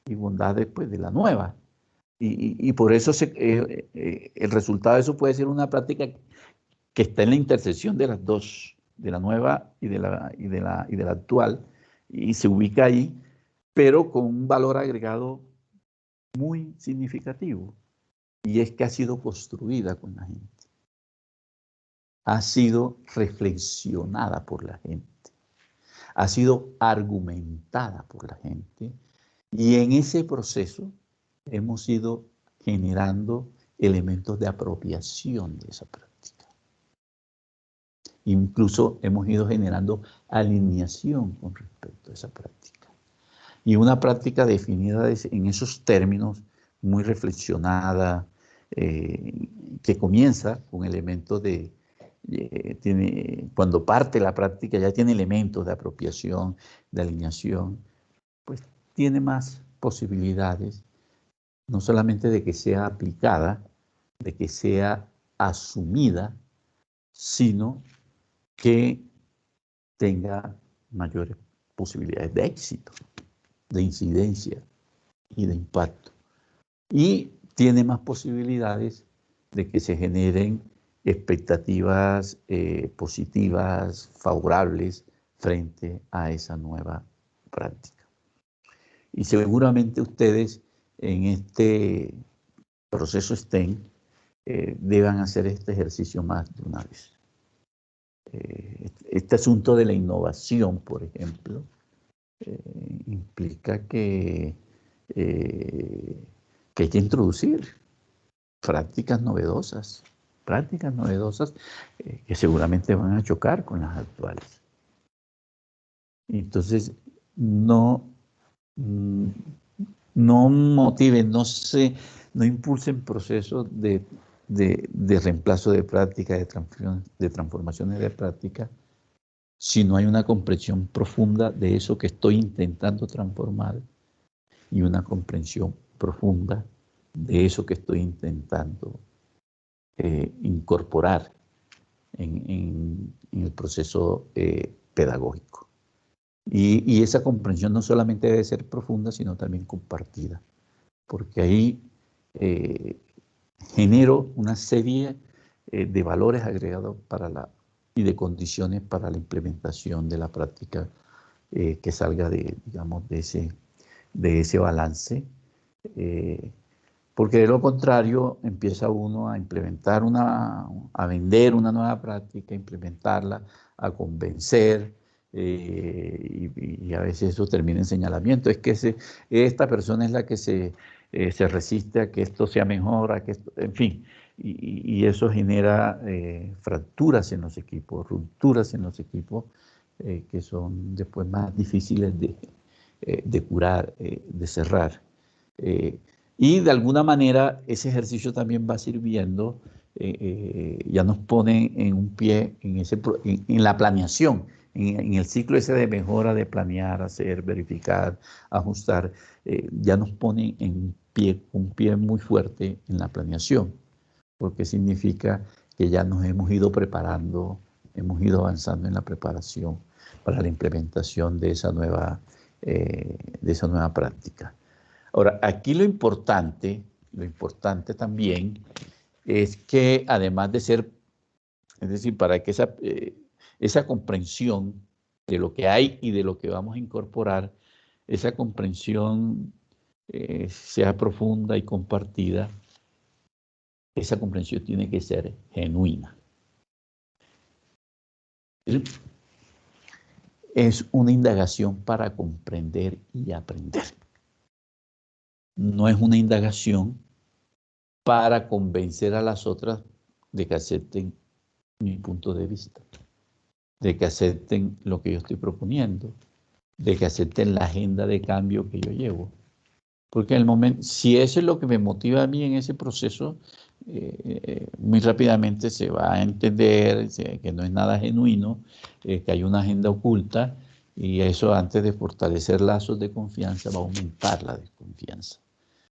y bondades pues, de la nueva. Y por eso el resultado de eso puede ser una práctica que está en la intersección de las dos, de la nueva y de la actual, y se ubica ahí, pero con un valor agregado muy significativo, y es que ha sido construida con la gente, ha sido reflexionada por la gente, ha sido argumentada por la gente, y en ese proceso hemos ido generando elementos de apropiación de esa práctica. Incluso hemos ido generando alineación con respecto a esa práctica. Y una práctica definida en esos términos, muy reflexionada, que comienza con elementos cuando parte la práctica ya tiene elementos de apropiación, de alineación, pues tiene más posibilidades, no solamente de que sea aplicada, de que sea asumida, sino que tenga mayores posibilidades de éxito, de incidencia y de impacto. Y tiene más posibilidades de que se generen expectativas positivas, favorables frente a esa nueva práctica. Y seguramente ustedes en este proceso STEM deban hacer este ejercicio más de una vez. Este asunto de la innovación, por ejemplo, implica que hay que introducir prácticas novedosas que seguramente van a chocar con las actuales. Entonces, no motiven, no impulsen procesos de reemplazo de práctica, de transformaciones de práctica, si no hay una comprensión profunda de eso que estoy intentando transformar y una comprensión profunda de eso que estoy intentando incorporar en el proceso pedagógico. Y esa comprensión no solamente debe ser profunda, sino también compartida, porque ahí genero una serie de valores agregados y de condiciones para la implementación de la práctica que salga digamos, de ese balance. Porque de lo contrario empieza uno a implementar a vender una nueva práctica, implementarla, a convencer, y a veces eso termina en señalamiento. Es que esta persona es la que se resiste a que esto sea mejor, a que esto, en fin, y eso genera fracturas en los equipos, rupturas en los equipos, que son después más difíciles de curar, de cerrar. Y de alguna manera ese ejercicio también va sirviendo, ya nos pone en un pie en la planeación, en el ciclo ese de mejora, de planear, hacer, verificar, ajustar, ya nos pone en un pie muy fuerte en la planeación, porque significa que ya nos hemos ido preparando, hemos ido avanzando en la preparación para la implementación de esa nueva práctica. Ahora, aquí lo importante también es que además de ser, es decir, para que esa comprensión de lo que hay y de lo que vamos a incorporar, esa comprensión sea profunda y compartida, esa comprensión tiene que ser genuina. Es una indagación para comprender y aprender. No es una indagación para convencer a las otras de que acepten mi punto de vista, de que acepten lo que yo estoy proponiendo, de que acepten la agenda de cambio que yo llevo. Porque en el momento, si eso es lo que me motiva a mí en ese proceso, muy rápidamente se va a entender que no es nada genuino, que hay una agenda oculta, y eso, antes de fortalecer lazos de confianza, va a aumentar la desconfianza.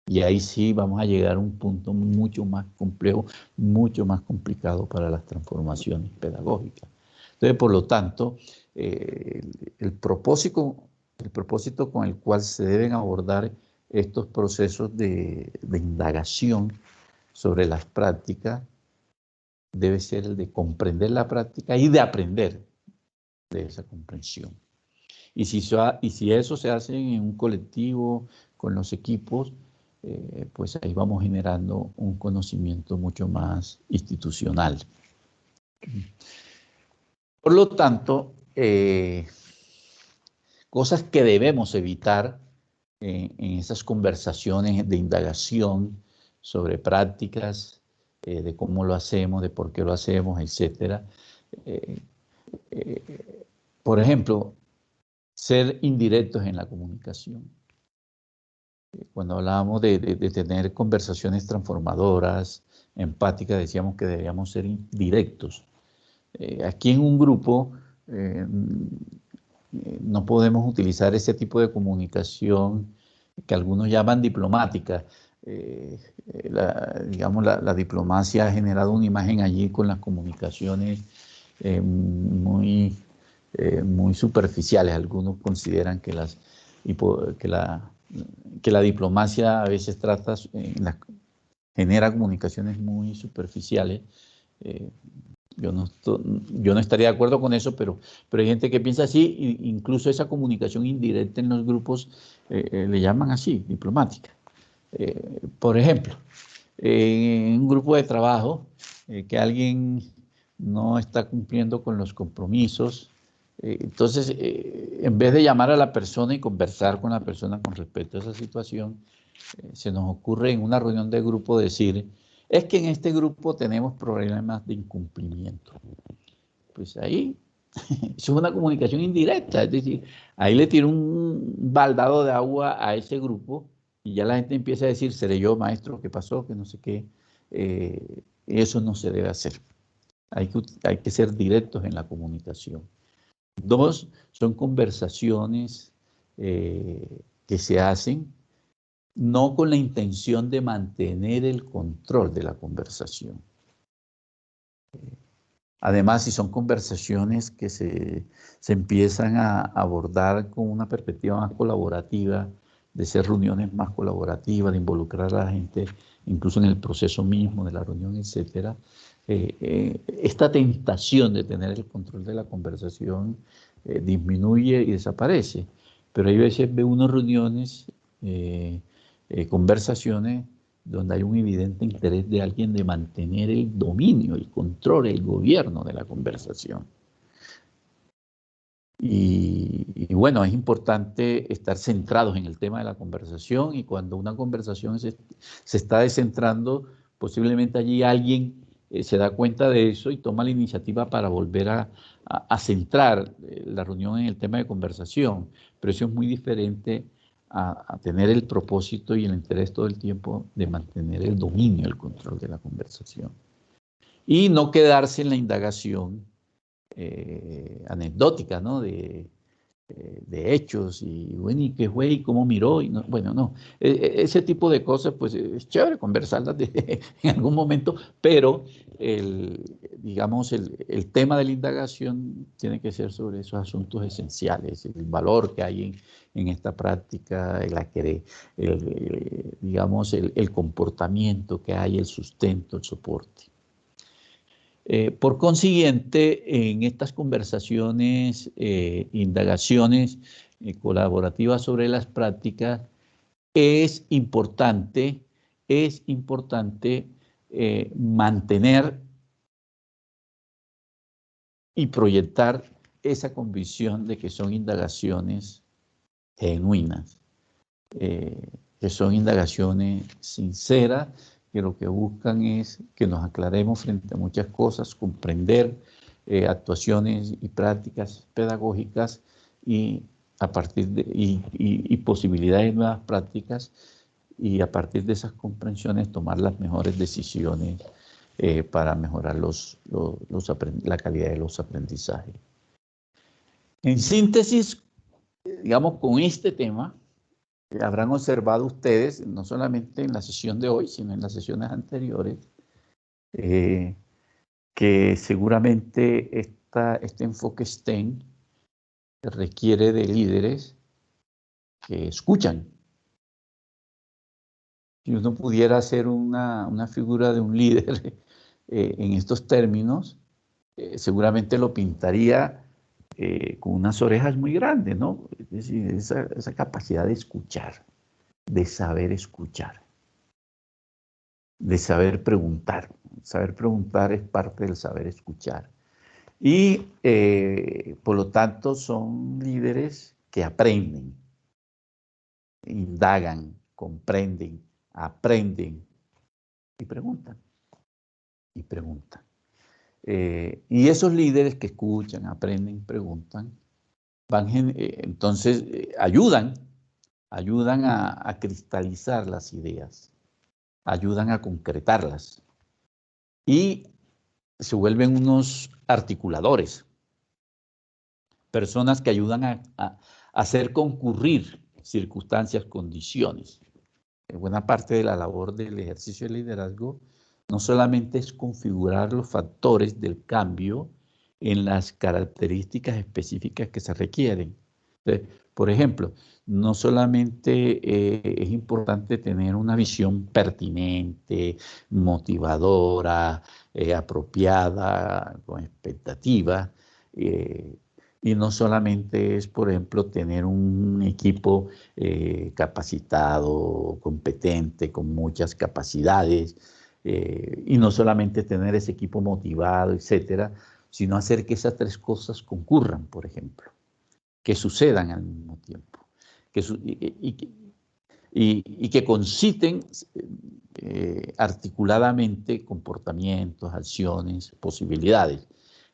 Y ahí sí vamos a llegar a un punto mucho más complejo, mucho más complicado para las transformaciones pedagógicas. Entonces, por lo tanto, el propósito con el cual se deben abordar estos procesos de indagación sobre las prácticas debe ser el de comprender la práctica y de aprender de esa comprensión. Y si eso se hace en un colectivo, con los equipos, pues ahí vamos generando un conocimiento mucho más institucional. Por lo tanto, cosas que debemos evitar en esas conversaciones de indagación sobre prácticas, de cómo lo hacemos, de por qué lo hacemos, etc. Por ejemplo, ser indirectos en la comunicación. Cuando hablábamos de tener conversaciones transformadoras, empáticas, decíamos que deberíamos ser directos. Aquí en un grupo no podemos utilizar ese tipo de comunicación que algunos llaman diplomática. digamos, la diplomacia ha generado una imagen allí con las comunicaciones muy superficiales. Algunos consideran que la diplomacia a veces genera comunicaciones muy superficiales. Yo no estaría de acuerdo con eso, pero hay gente que piensa así, incluso esa comunicación indirecta en los grupos le llaman así, diplomática. Por ejemplo, en un grupo de trabajo, que alguien no está cumpliendo con los compromisos, entonces, en vez de llamar a la persona y conversar con la persona con respecto a esa situación, se nos ocurre en una reunión de grupo decir, es que en este grupo tenemos problemas de incumplimiento. Pues ahí, eso es una comunicación indirecta, es decir, ahí le tiro un baldado de agua a ese grupo y ya la gente empieza a decir, seré yo, maestro, ¿qué pasó? Que no sé qué. Eso no se debe hacer. Hay que ser directos en la comunicación. Dos, son conversaciones que se hacen no con la intención de mantener el control de la conversación. Además, si son conversaciones que se empiezan a abordar con una perspectiva más colaborativa, de ser reuniones más colaborativas, de involucrar a la gente incluso en el proceso mismo de la reunión, etc. Esta tentación de tener el control de la conversación disminuye y desaparece. Pero hay veces ve unas reuniones, conversaciones, donde hay un evidente interés de alguien de mantener el dominio, el control, el gobierno de la conversación. Y bueno, es importante estar centrados en el tema de la conversación, y cuando una conversación se está descentrando, posiblemente allí alguien se da cuenta de eso y toma la iniciativa para volver a centrar la reunión en el tema de conversación. Pero eso es muy diferente a tener el propósito y el interés todo el tiempo de mantener el dominio, el control de la conversación. Y no quedarse en la indagación anecdótica, ¿no? De hechos, y bueno, ¿y qué fue? ¿Y cómo miró? Y no, bueno, no. Ese tipo de cosas, pues es chévere conversarlas en algún momento, pero digamos, el tema de la indagación tiene que ser sobre esos asuntos esenciales, el valor que hay en esta práctica, digamos, el comportamiento que hay, el sustento, el soporte. Por consiguiente, en estas conversaciones, indagaciones colaborativas sobre las prácticas, es importante mantener y proyectar esa convicción de que son indagaciones genuinas, que son indagaciones sinceras, que lo que buscan es que nos aclaremos frente a muchas cosas, comprender actuaciones y prácticas pedagógicas, y a partir y posibilidades de nuevas prácticas, y a partir de esas comprensiones tomar las mejores decisiones para mejorar la calidad de los aprendizajes. En síntesis, digamos, con este tema, habrán observado ustedes, no solamente en la sesión de hoy, sino en las sesiones anteriores, que seguramente este enfoque STEM requiere de líderes que escuchan. Si uno pudiera hacer una figura de un líder en estos términos, seguramente lo pintaría con unas orejas muy grandes, ¿no? Es decir, esa capacidad de escuchar, de saber escuchar, de saber preguntar. Saber preguntar es parte del saber escuchar. Y por lo tanto son líderes que aprenden, indagan, comprenden, aprenden y preguntan. Y preguntan. Y esos líderes que escuchan, aprenden, preguntan, entonces ayudan a cristalizar las ideas, ayudan a concretarlas, y se vuelven unos articuladores, personas que ayudan a hacer concurrir circunstancias, condiciones. buena parte de la labor del ejercicio de liderazgo no solamente es configurar los factores del cambio en las características específicas que se requieren. Entonces, por ejemplo, no solamente es importante tener una visión pertinente, motivadora, apropiada, con expectativas, y no solamente es, por ejemplo, tener un equipo capacitado, competente, con muchas capacidades, y no solamente tener ese equipo motivado, etcétera, sino hacer que esas tres cosas concurran, por ejemplo, que sucedan al mismo tiempo, y que conciten articuladamente comportamientos, acciones, posibilidades.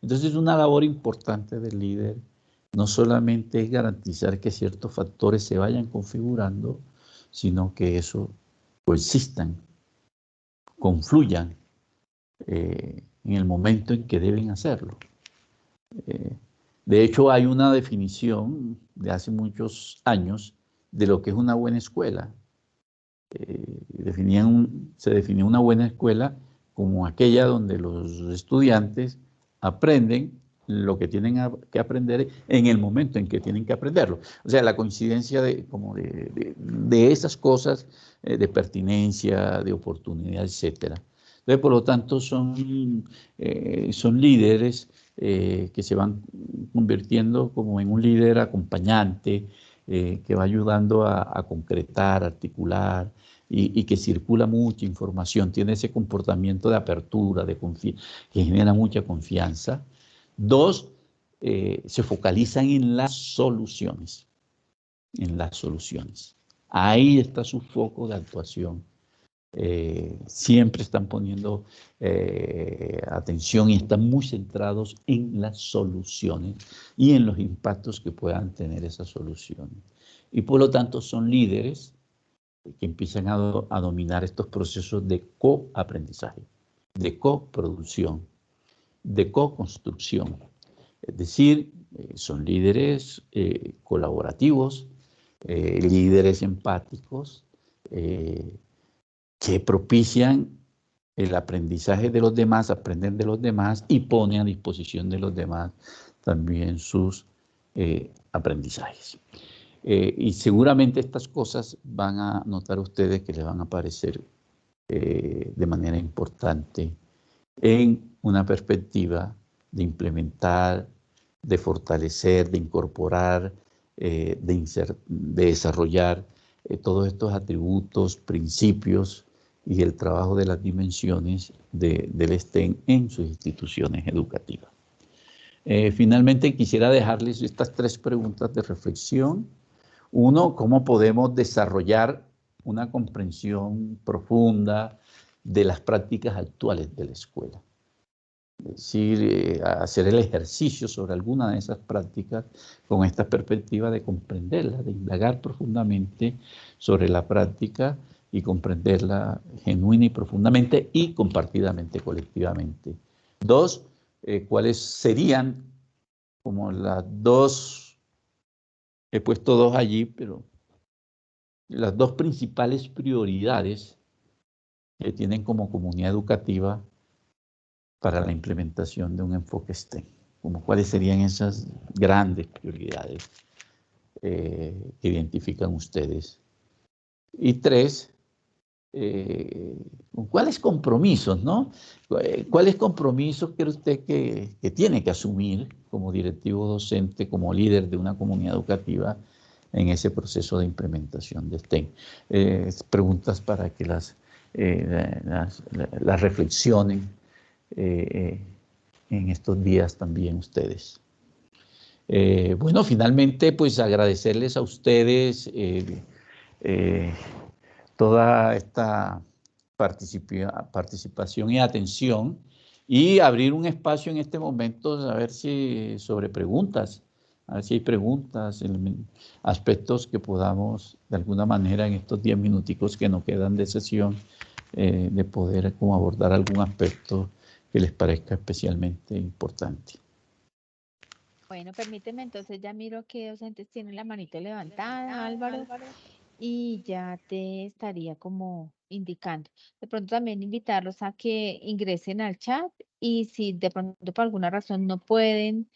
Entonces, una labor importante del líder no solamente es garantizar que ciertos factores se vayan configurando, sino que eso coexistan, confluyan en el momento en que deben hacerlo. De hecho, hay una definición de hace muchos años de lo que es una buena escuela. Se definía una buena escuela como aquella donde los estudiantes aprenden lo que tienen que aprender en el momento en que tienen que aprenderlo. O sea, la coincidencia de esas cosas, de pertinencia, de oportunidad, etcétera. Entonces, por lo tanto, son líderes que se van convirtiendo como en un líder acompañante, que va ayudando a concretar, articular, y que circula mucha información, tiene ese comportamiento de apertura, que genera mucha confianza. Dos, se focalizan en las soluciones, Ahí está su foco de actuación. Siempre están poniendo atención y están muy centrados en las soluciones y en los impactos que puedan tener esas soluciones. Y por lo tanto son líderes que empiezan a dominar estos procesos de coaprendizaje, de coproducción, de co-construcción. Es decir, son líderes colaborativos, líderes empáticos, que propician el aprendizaje de los demás, aprenden de los demás y ponen a disposición de los demás también sus aprendizajes. Y seguramente estas cosas van a notar ustedes que les van a aparecer de manera importante en una perspectiva de implementar, de fortalecer, de incorporar, de desarrollar todos estos atributos, principios y el trabajo de las dimensiones del STEM en sus instituciones educativas. Finalmente, quisiera dejarles estas tres preguntas de reflexión. Uno, ¿cómo podemos desarrollar una comprensión profunda de las prácticas actuales de la escuela? Es decir, hacer el ejercicio sobre alguna de esas prácticas con esta perspectiva de comprenderla, de indagar profundamente sobre la práctica y comprenderla genuina y profundamente y compartidamente, colectivamente. Dos, ¿cuáles serían como las dos, he puesto dos allí, pero las dos principales prioridades que tienen como comunidad educativa para la implementación de un enfoque STEM? Como cuáles serían esas grandes prioridades que identifican ustedes. Y tres, ¿cuáles compromisos, no? ¿Cuáles compromisos cree usted que tiene que asumir como directivo docente, como líder de una comunidad educativa en ese proceso de implementación de STEM? Preguntas para que las reflexionen en estos días también ustedes. Bueno, finalmente, pues agradecerles a ustedes toda esta participación y atención y abrir un espacio en este momento a ver si sobre preguntas, a ver si hay preguntas, aspectos que podamos de alguna manera en estos 10 minuticos que nos quedan de sesión, de poder como abordar algún aspecto que les parezca especialmente importante. Bueno, permíteme entonces, ya miro qué docentes tienen la manito levantada, Álvaro. y ya te estaría como indicando. De pronto también invitarlos a que ingresen al chat y si de pronto por alguna razón no pueden,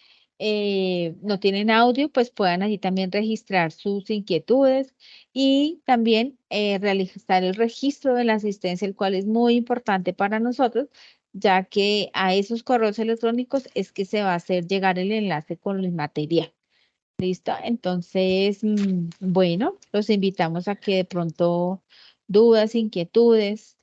no tienen audio, pues puedan allí también registrar sus inquietudes y también realizar el registro de la asistencia, el cual es muy importante para nosotros, ya que a esos correos electrónicos es que se va a hacer llegar el enlace con el material. ¿Listo? Entonces, bueno, los invitamos a que de pronto dudas, inquietudes.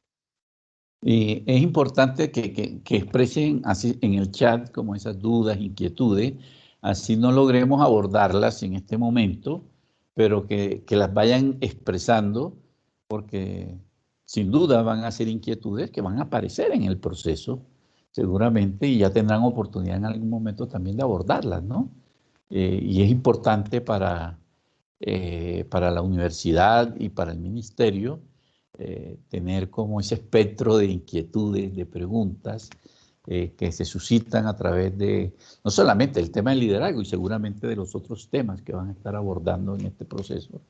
Y es importante que expresen así en el chat como esas dudas, inquietudes, así no logremos abordarlas en este momento, pero que las vayan expresando, porque sin duda van a ser inquietudes que van a aparecer en el proceso, seguramente, y ya tendrán oportunidad en algún momento también de abordarlas, ¿no? Y es importante para la universidad y para el ministerio tener como ese espectro de inquietudes, de preguntas que se suscitan a través de no solamente el tema del liderazgo y seguramente de los otros temas que van a estar abordando en este proceso,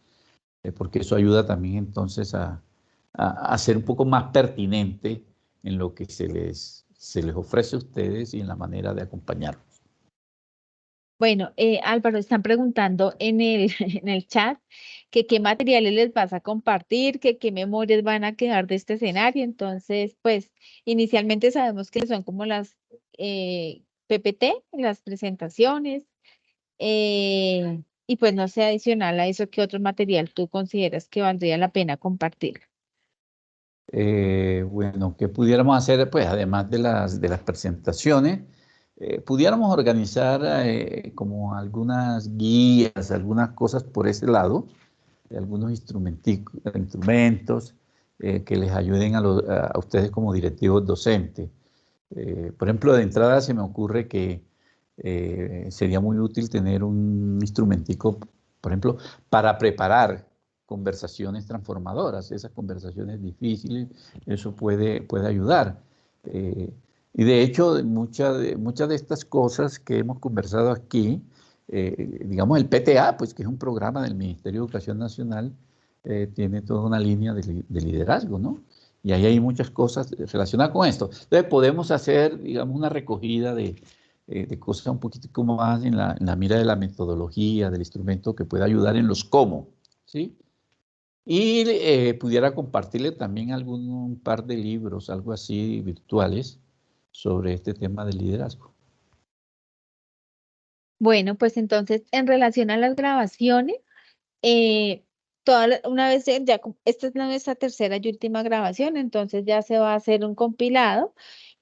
porque eso ayuda también entonces a ser un poco más pertinente en lo que se les ofrece a ustedes y en la manera de acompañarlos. Bueno, Álvaro, están preguntando en el, en el chat que qué materiales les vas a compartir, que qué memorias van a quedar de este escenario. Entonces, pues, inicialmente sabemos que son como las PPT, las presentaciones, y pues no sé, adicional a eso, ¿qué otro material tú consideras que valdría la pena compartir? Bueno, ¿qué pudiéramos hacer? Pues además de las presentaciones, pudiéramos organizar como algunas guías, algunas cosas por ese lado, algunos instrumentos que les ayuden a ustedes como directivos docentes. Por ejemplo, de entrada se me ocurre que sería muy útil tener un instrumentico, por ejemplo, para preparar conversaciones transformadoras, esas conversaciones difíciles, eso puede ayudar. Eh, y de hecho, muchas de estas cosas que hemos conversado aquí, digamos el PTA, pues que es un programa del Ministerio de Educación Nacional, tiene toda una línea de liderazgo, ¿no? Y ahí hay muchas cosas relacionadas con esto. Entonces podemos hacer, digamos, una recogida de cosas un poquito más en la mira de la metodología, del instrumento que pueda ayudar en los cómo, ¿sí? Y pudiera compartirle también un par de libros, algo así, virtuales, sobre este tema del liderazgo. Bueno, pues entonces, en relación a las grabaciones, eh, una vez esta es nuestra tercera y última grabación, entonces ya se va a hacer un compilado.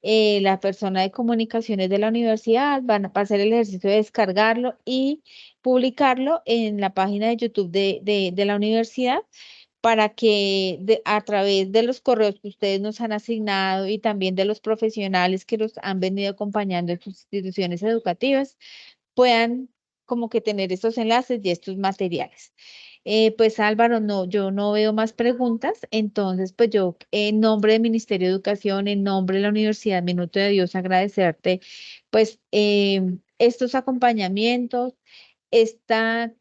La persona de comunicaciones de la universidad va a hacer el ejercicio de descargarlo y publicarlo en la página de YouTube de la universidad para que a través de los correos que ustedes nos han asignado y también de los profesionales que los han venido acompañando en sus instituciones educativas, puedan como que tener estos enlaces y estos materiales. Pues Álvaro, no, yo no veo más preguntas, entonces pues yo en nombre del Ministerio de Educación, en nombre de la Universidad Minuto de Dios, agradecerte pues estos acompañamientos, esta,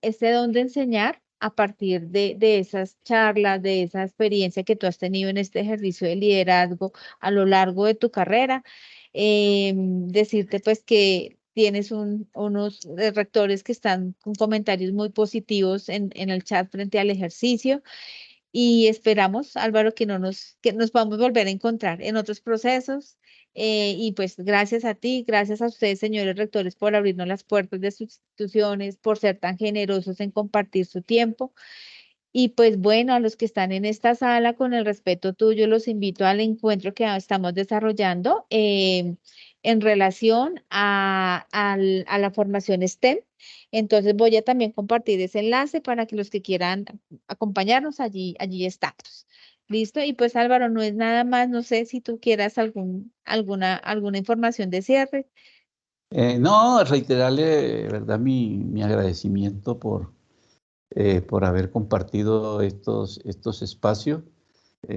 este don de enseñar a partir de esas charlas, de esa experiencia que tú has tenido en este ejercicio de liderazgo a lo largo de tu carrera. Decirte pues que tienes unos rectores que están con comentarios muy positivos en el chat frente al ejercicio y esperamos, Álvaro, que nos podamos volver a encontrar en otros procesos. Y pues gracias a ti, gracias a ustedes, señores rectores, por abrirnos las puertas de sus instituciones, por ser tan generosos en compartir su tiempo. Y pues bueno, a los que están en esta sala, con el respeto tuyo, los invito al encuentro que estamos desarrollando en relación a la formación STEM. Entonces voy a también compartir ese enlace para que los que quieran acompañarnos allí estamos. ¿Listo? Y pues Álvaro, no es nada más, no sé si tú quieras alguna información de cierre. No, reiterarle, de verdad, mi agradecimiento por haber compartido estos espacios.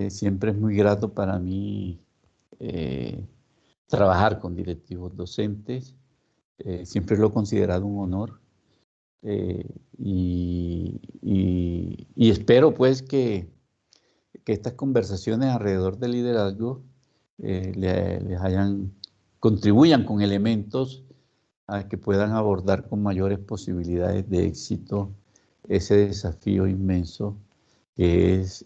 Siempre es muy grato para mí eh, trabajar con directivos docentes. Siempre lo he considerado un honor. y espero pues que estas conversaciones alrededor del liderazgo contribuyan con elementos a que puedan abordar con mayores posibilidades de éxito ese desafío inmenso que es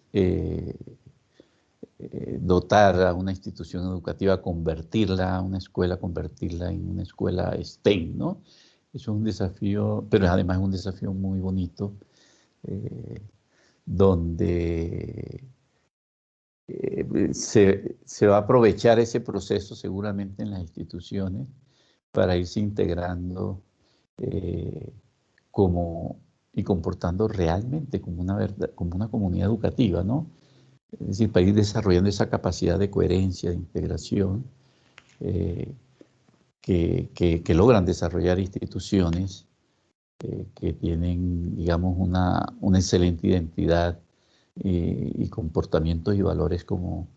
dotar a una institución educativa, convertirla a una escuela, convertirla en una escuela STEM, ¿no? Eso es un desafío, pero además es un desafío muy bonito, donde se va a aprovechar ese proceso seguramente en las instituciones para irse integrando y comportando realmente como como una comunidad educativa, ¿no? Es decir, para ir desarrollando esa capacidad de coherencia, de integración que logran desarrollar instituciones que tienen, digamos, una excelente identidad y comportamientos y valores como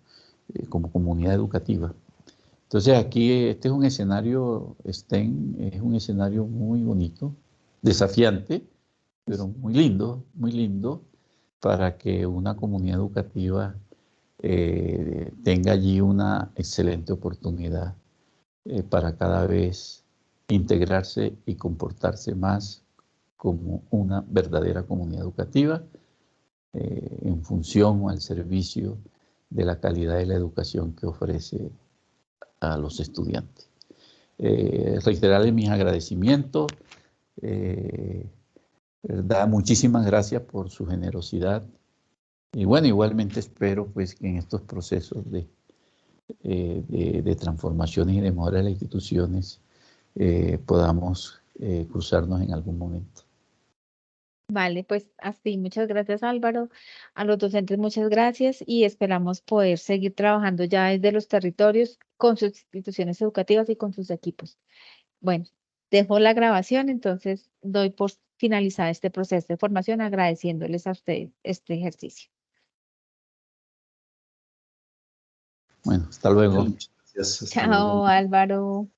comunidad educativa. Entonces aquí este es un escenario STEM, es un escenario muy bonito, desafiante, pero muy lindo para que una comunidad educativa tenga allí una excelente oportunidad para cada vez integrarse y comportarse más como una verdadera comunidad educativa en función o al servicio de la calidad de la educación que ofrece a los estudiantes. Reiterarles mis agradecimientos. ¿Verdad? Muchísimas gracias por su generosidad. Y bueno, igualmente espero pues que en estos procesos de transformaciones y de mejora de las instituciones podamos cruzarnos en algún momento. Vale, pues así, muchas gracias Álvaro, a los docentes muchas gracias y esperamos poder seguir trabajando ya desde los territorios con sus instituciones educativas y con sus equipos. Bueno, dejo la grabación, entonces doy por finalizada este proceso de formación agradeciéndoles a ustedes este ejercicio. Bueno, hasta luego. Muchas gracias. Hasta luego. Chao Álvaro.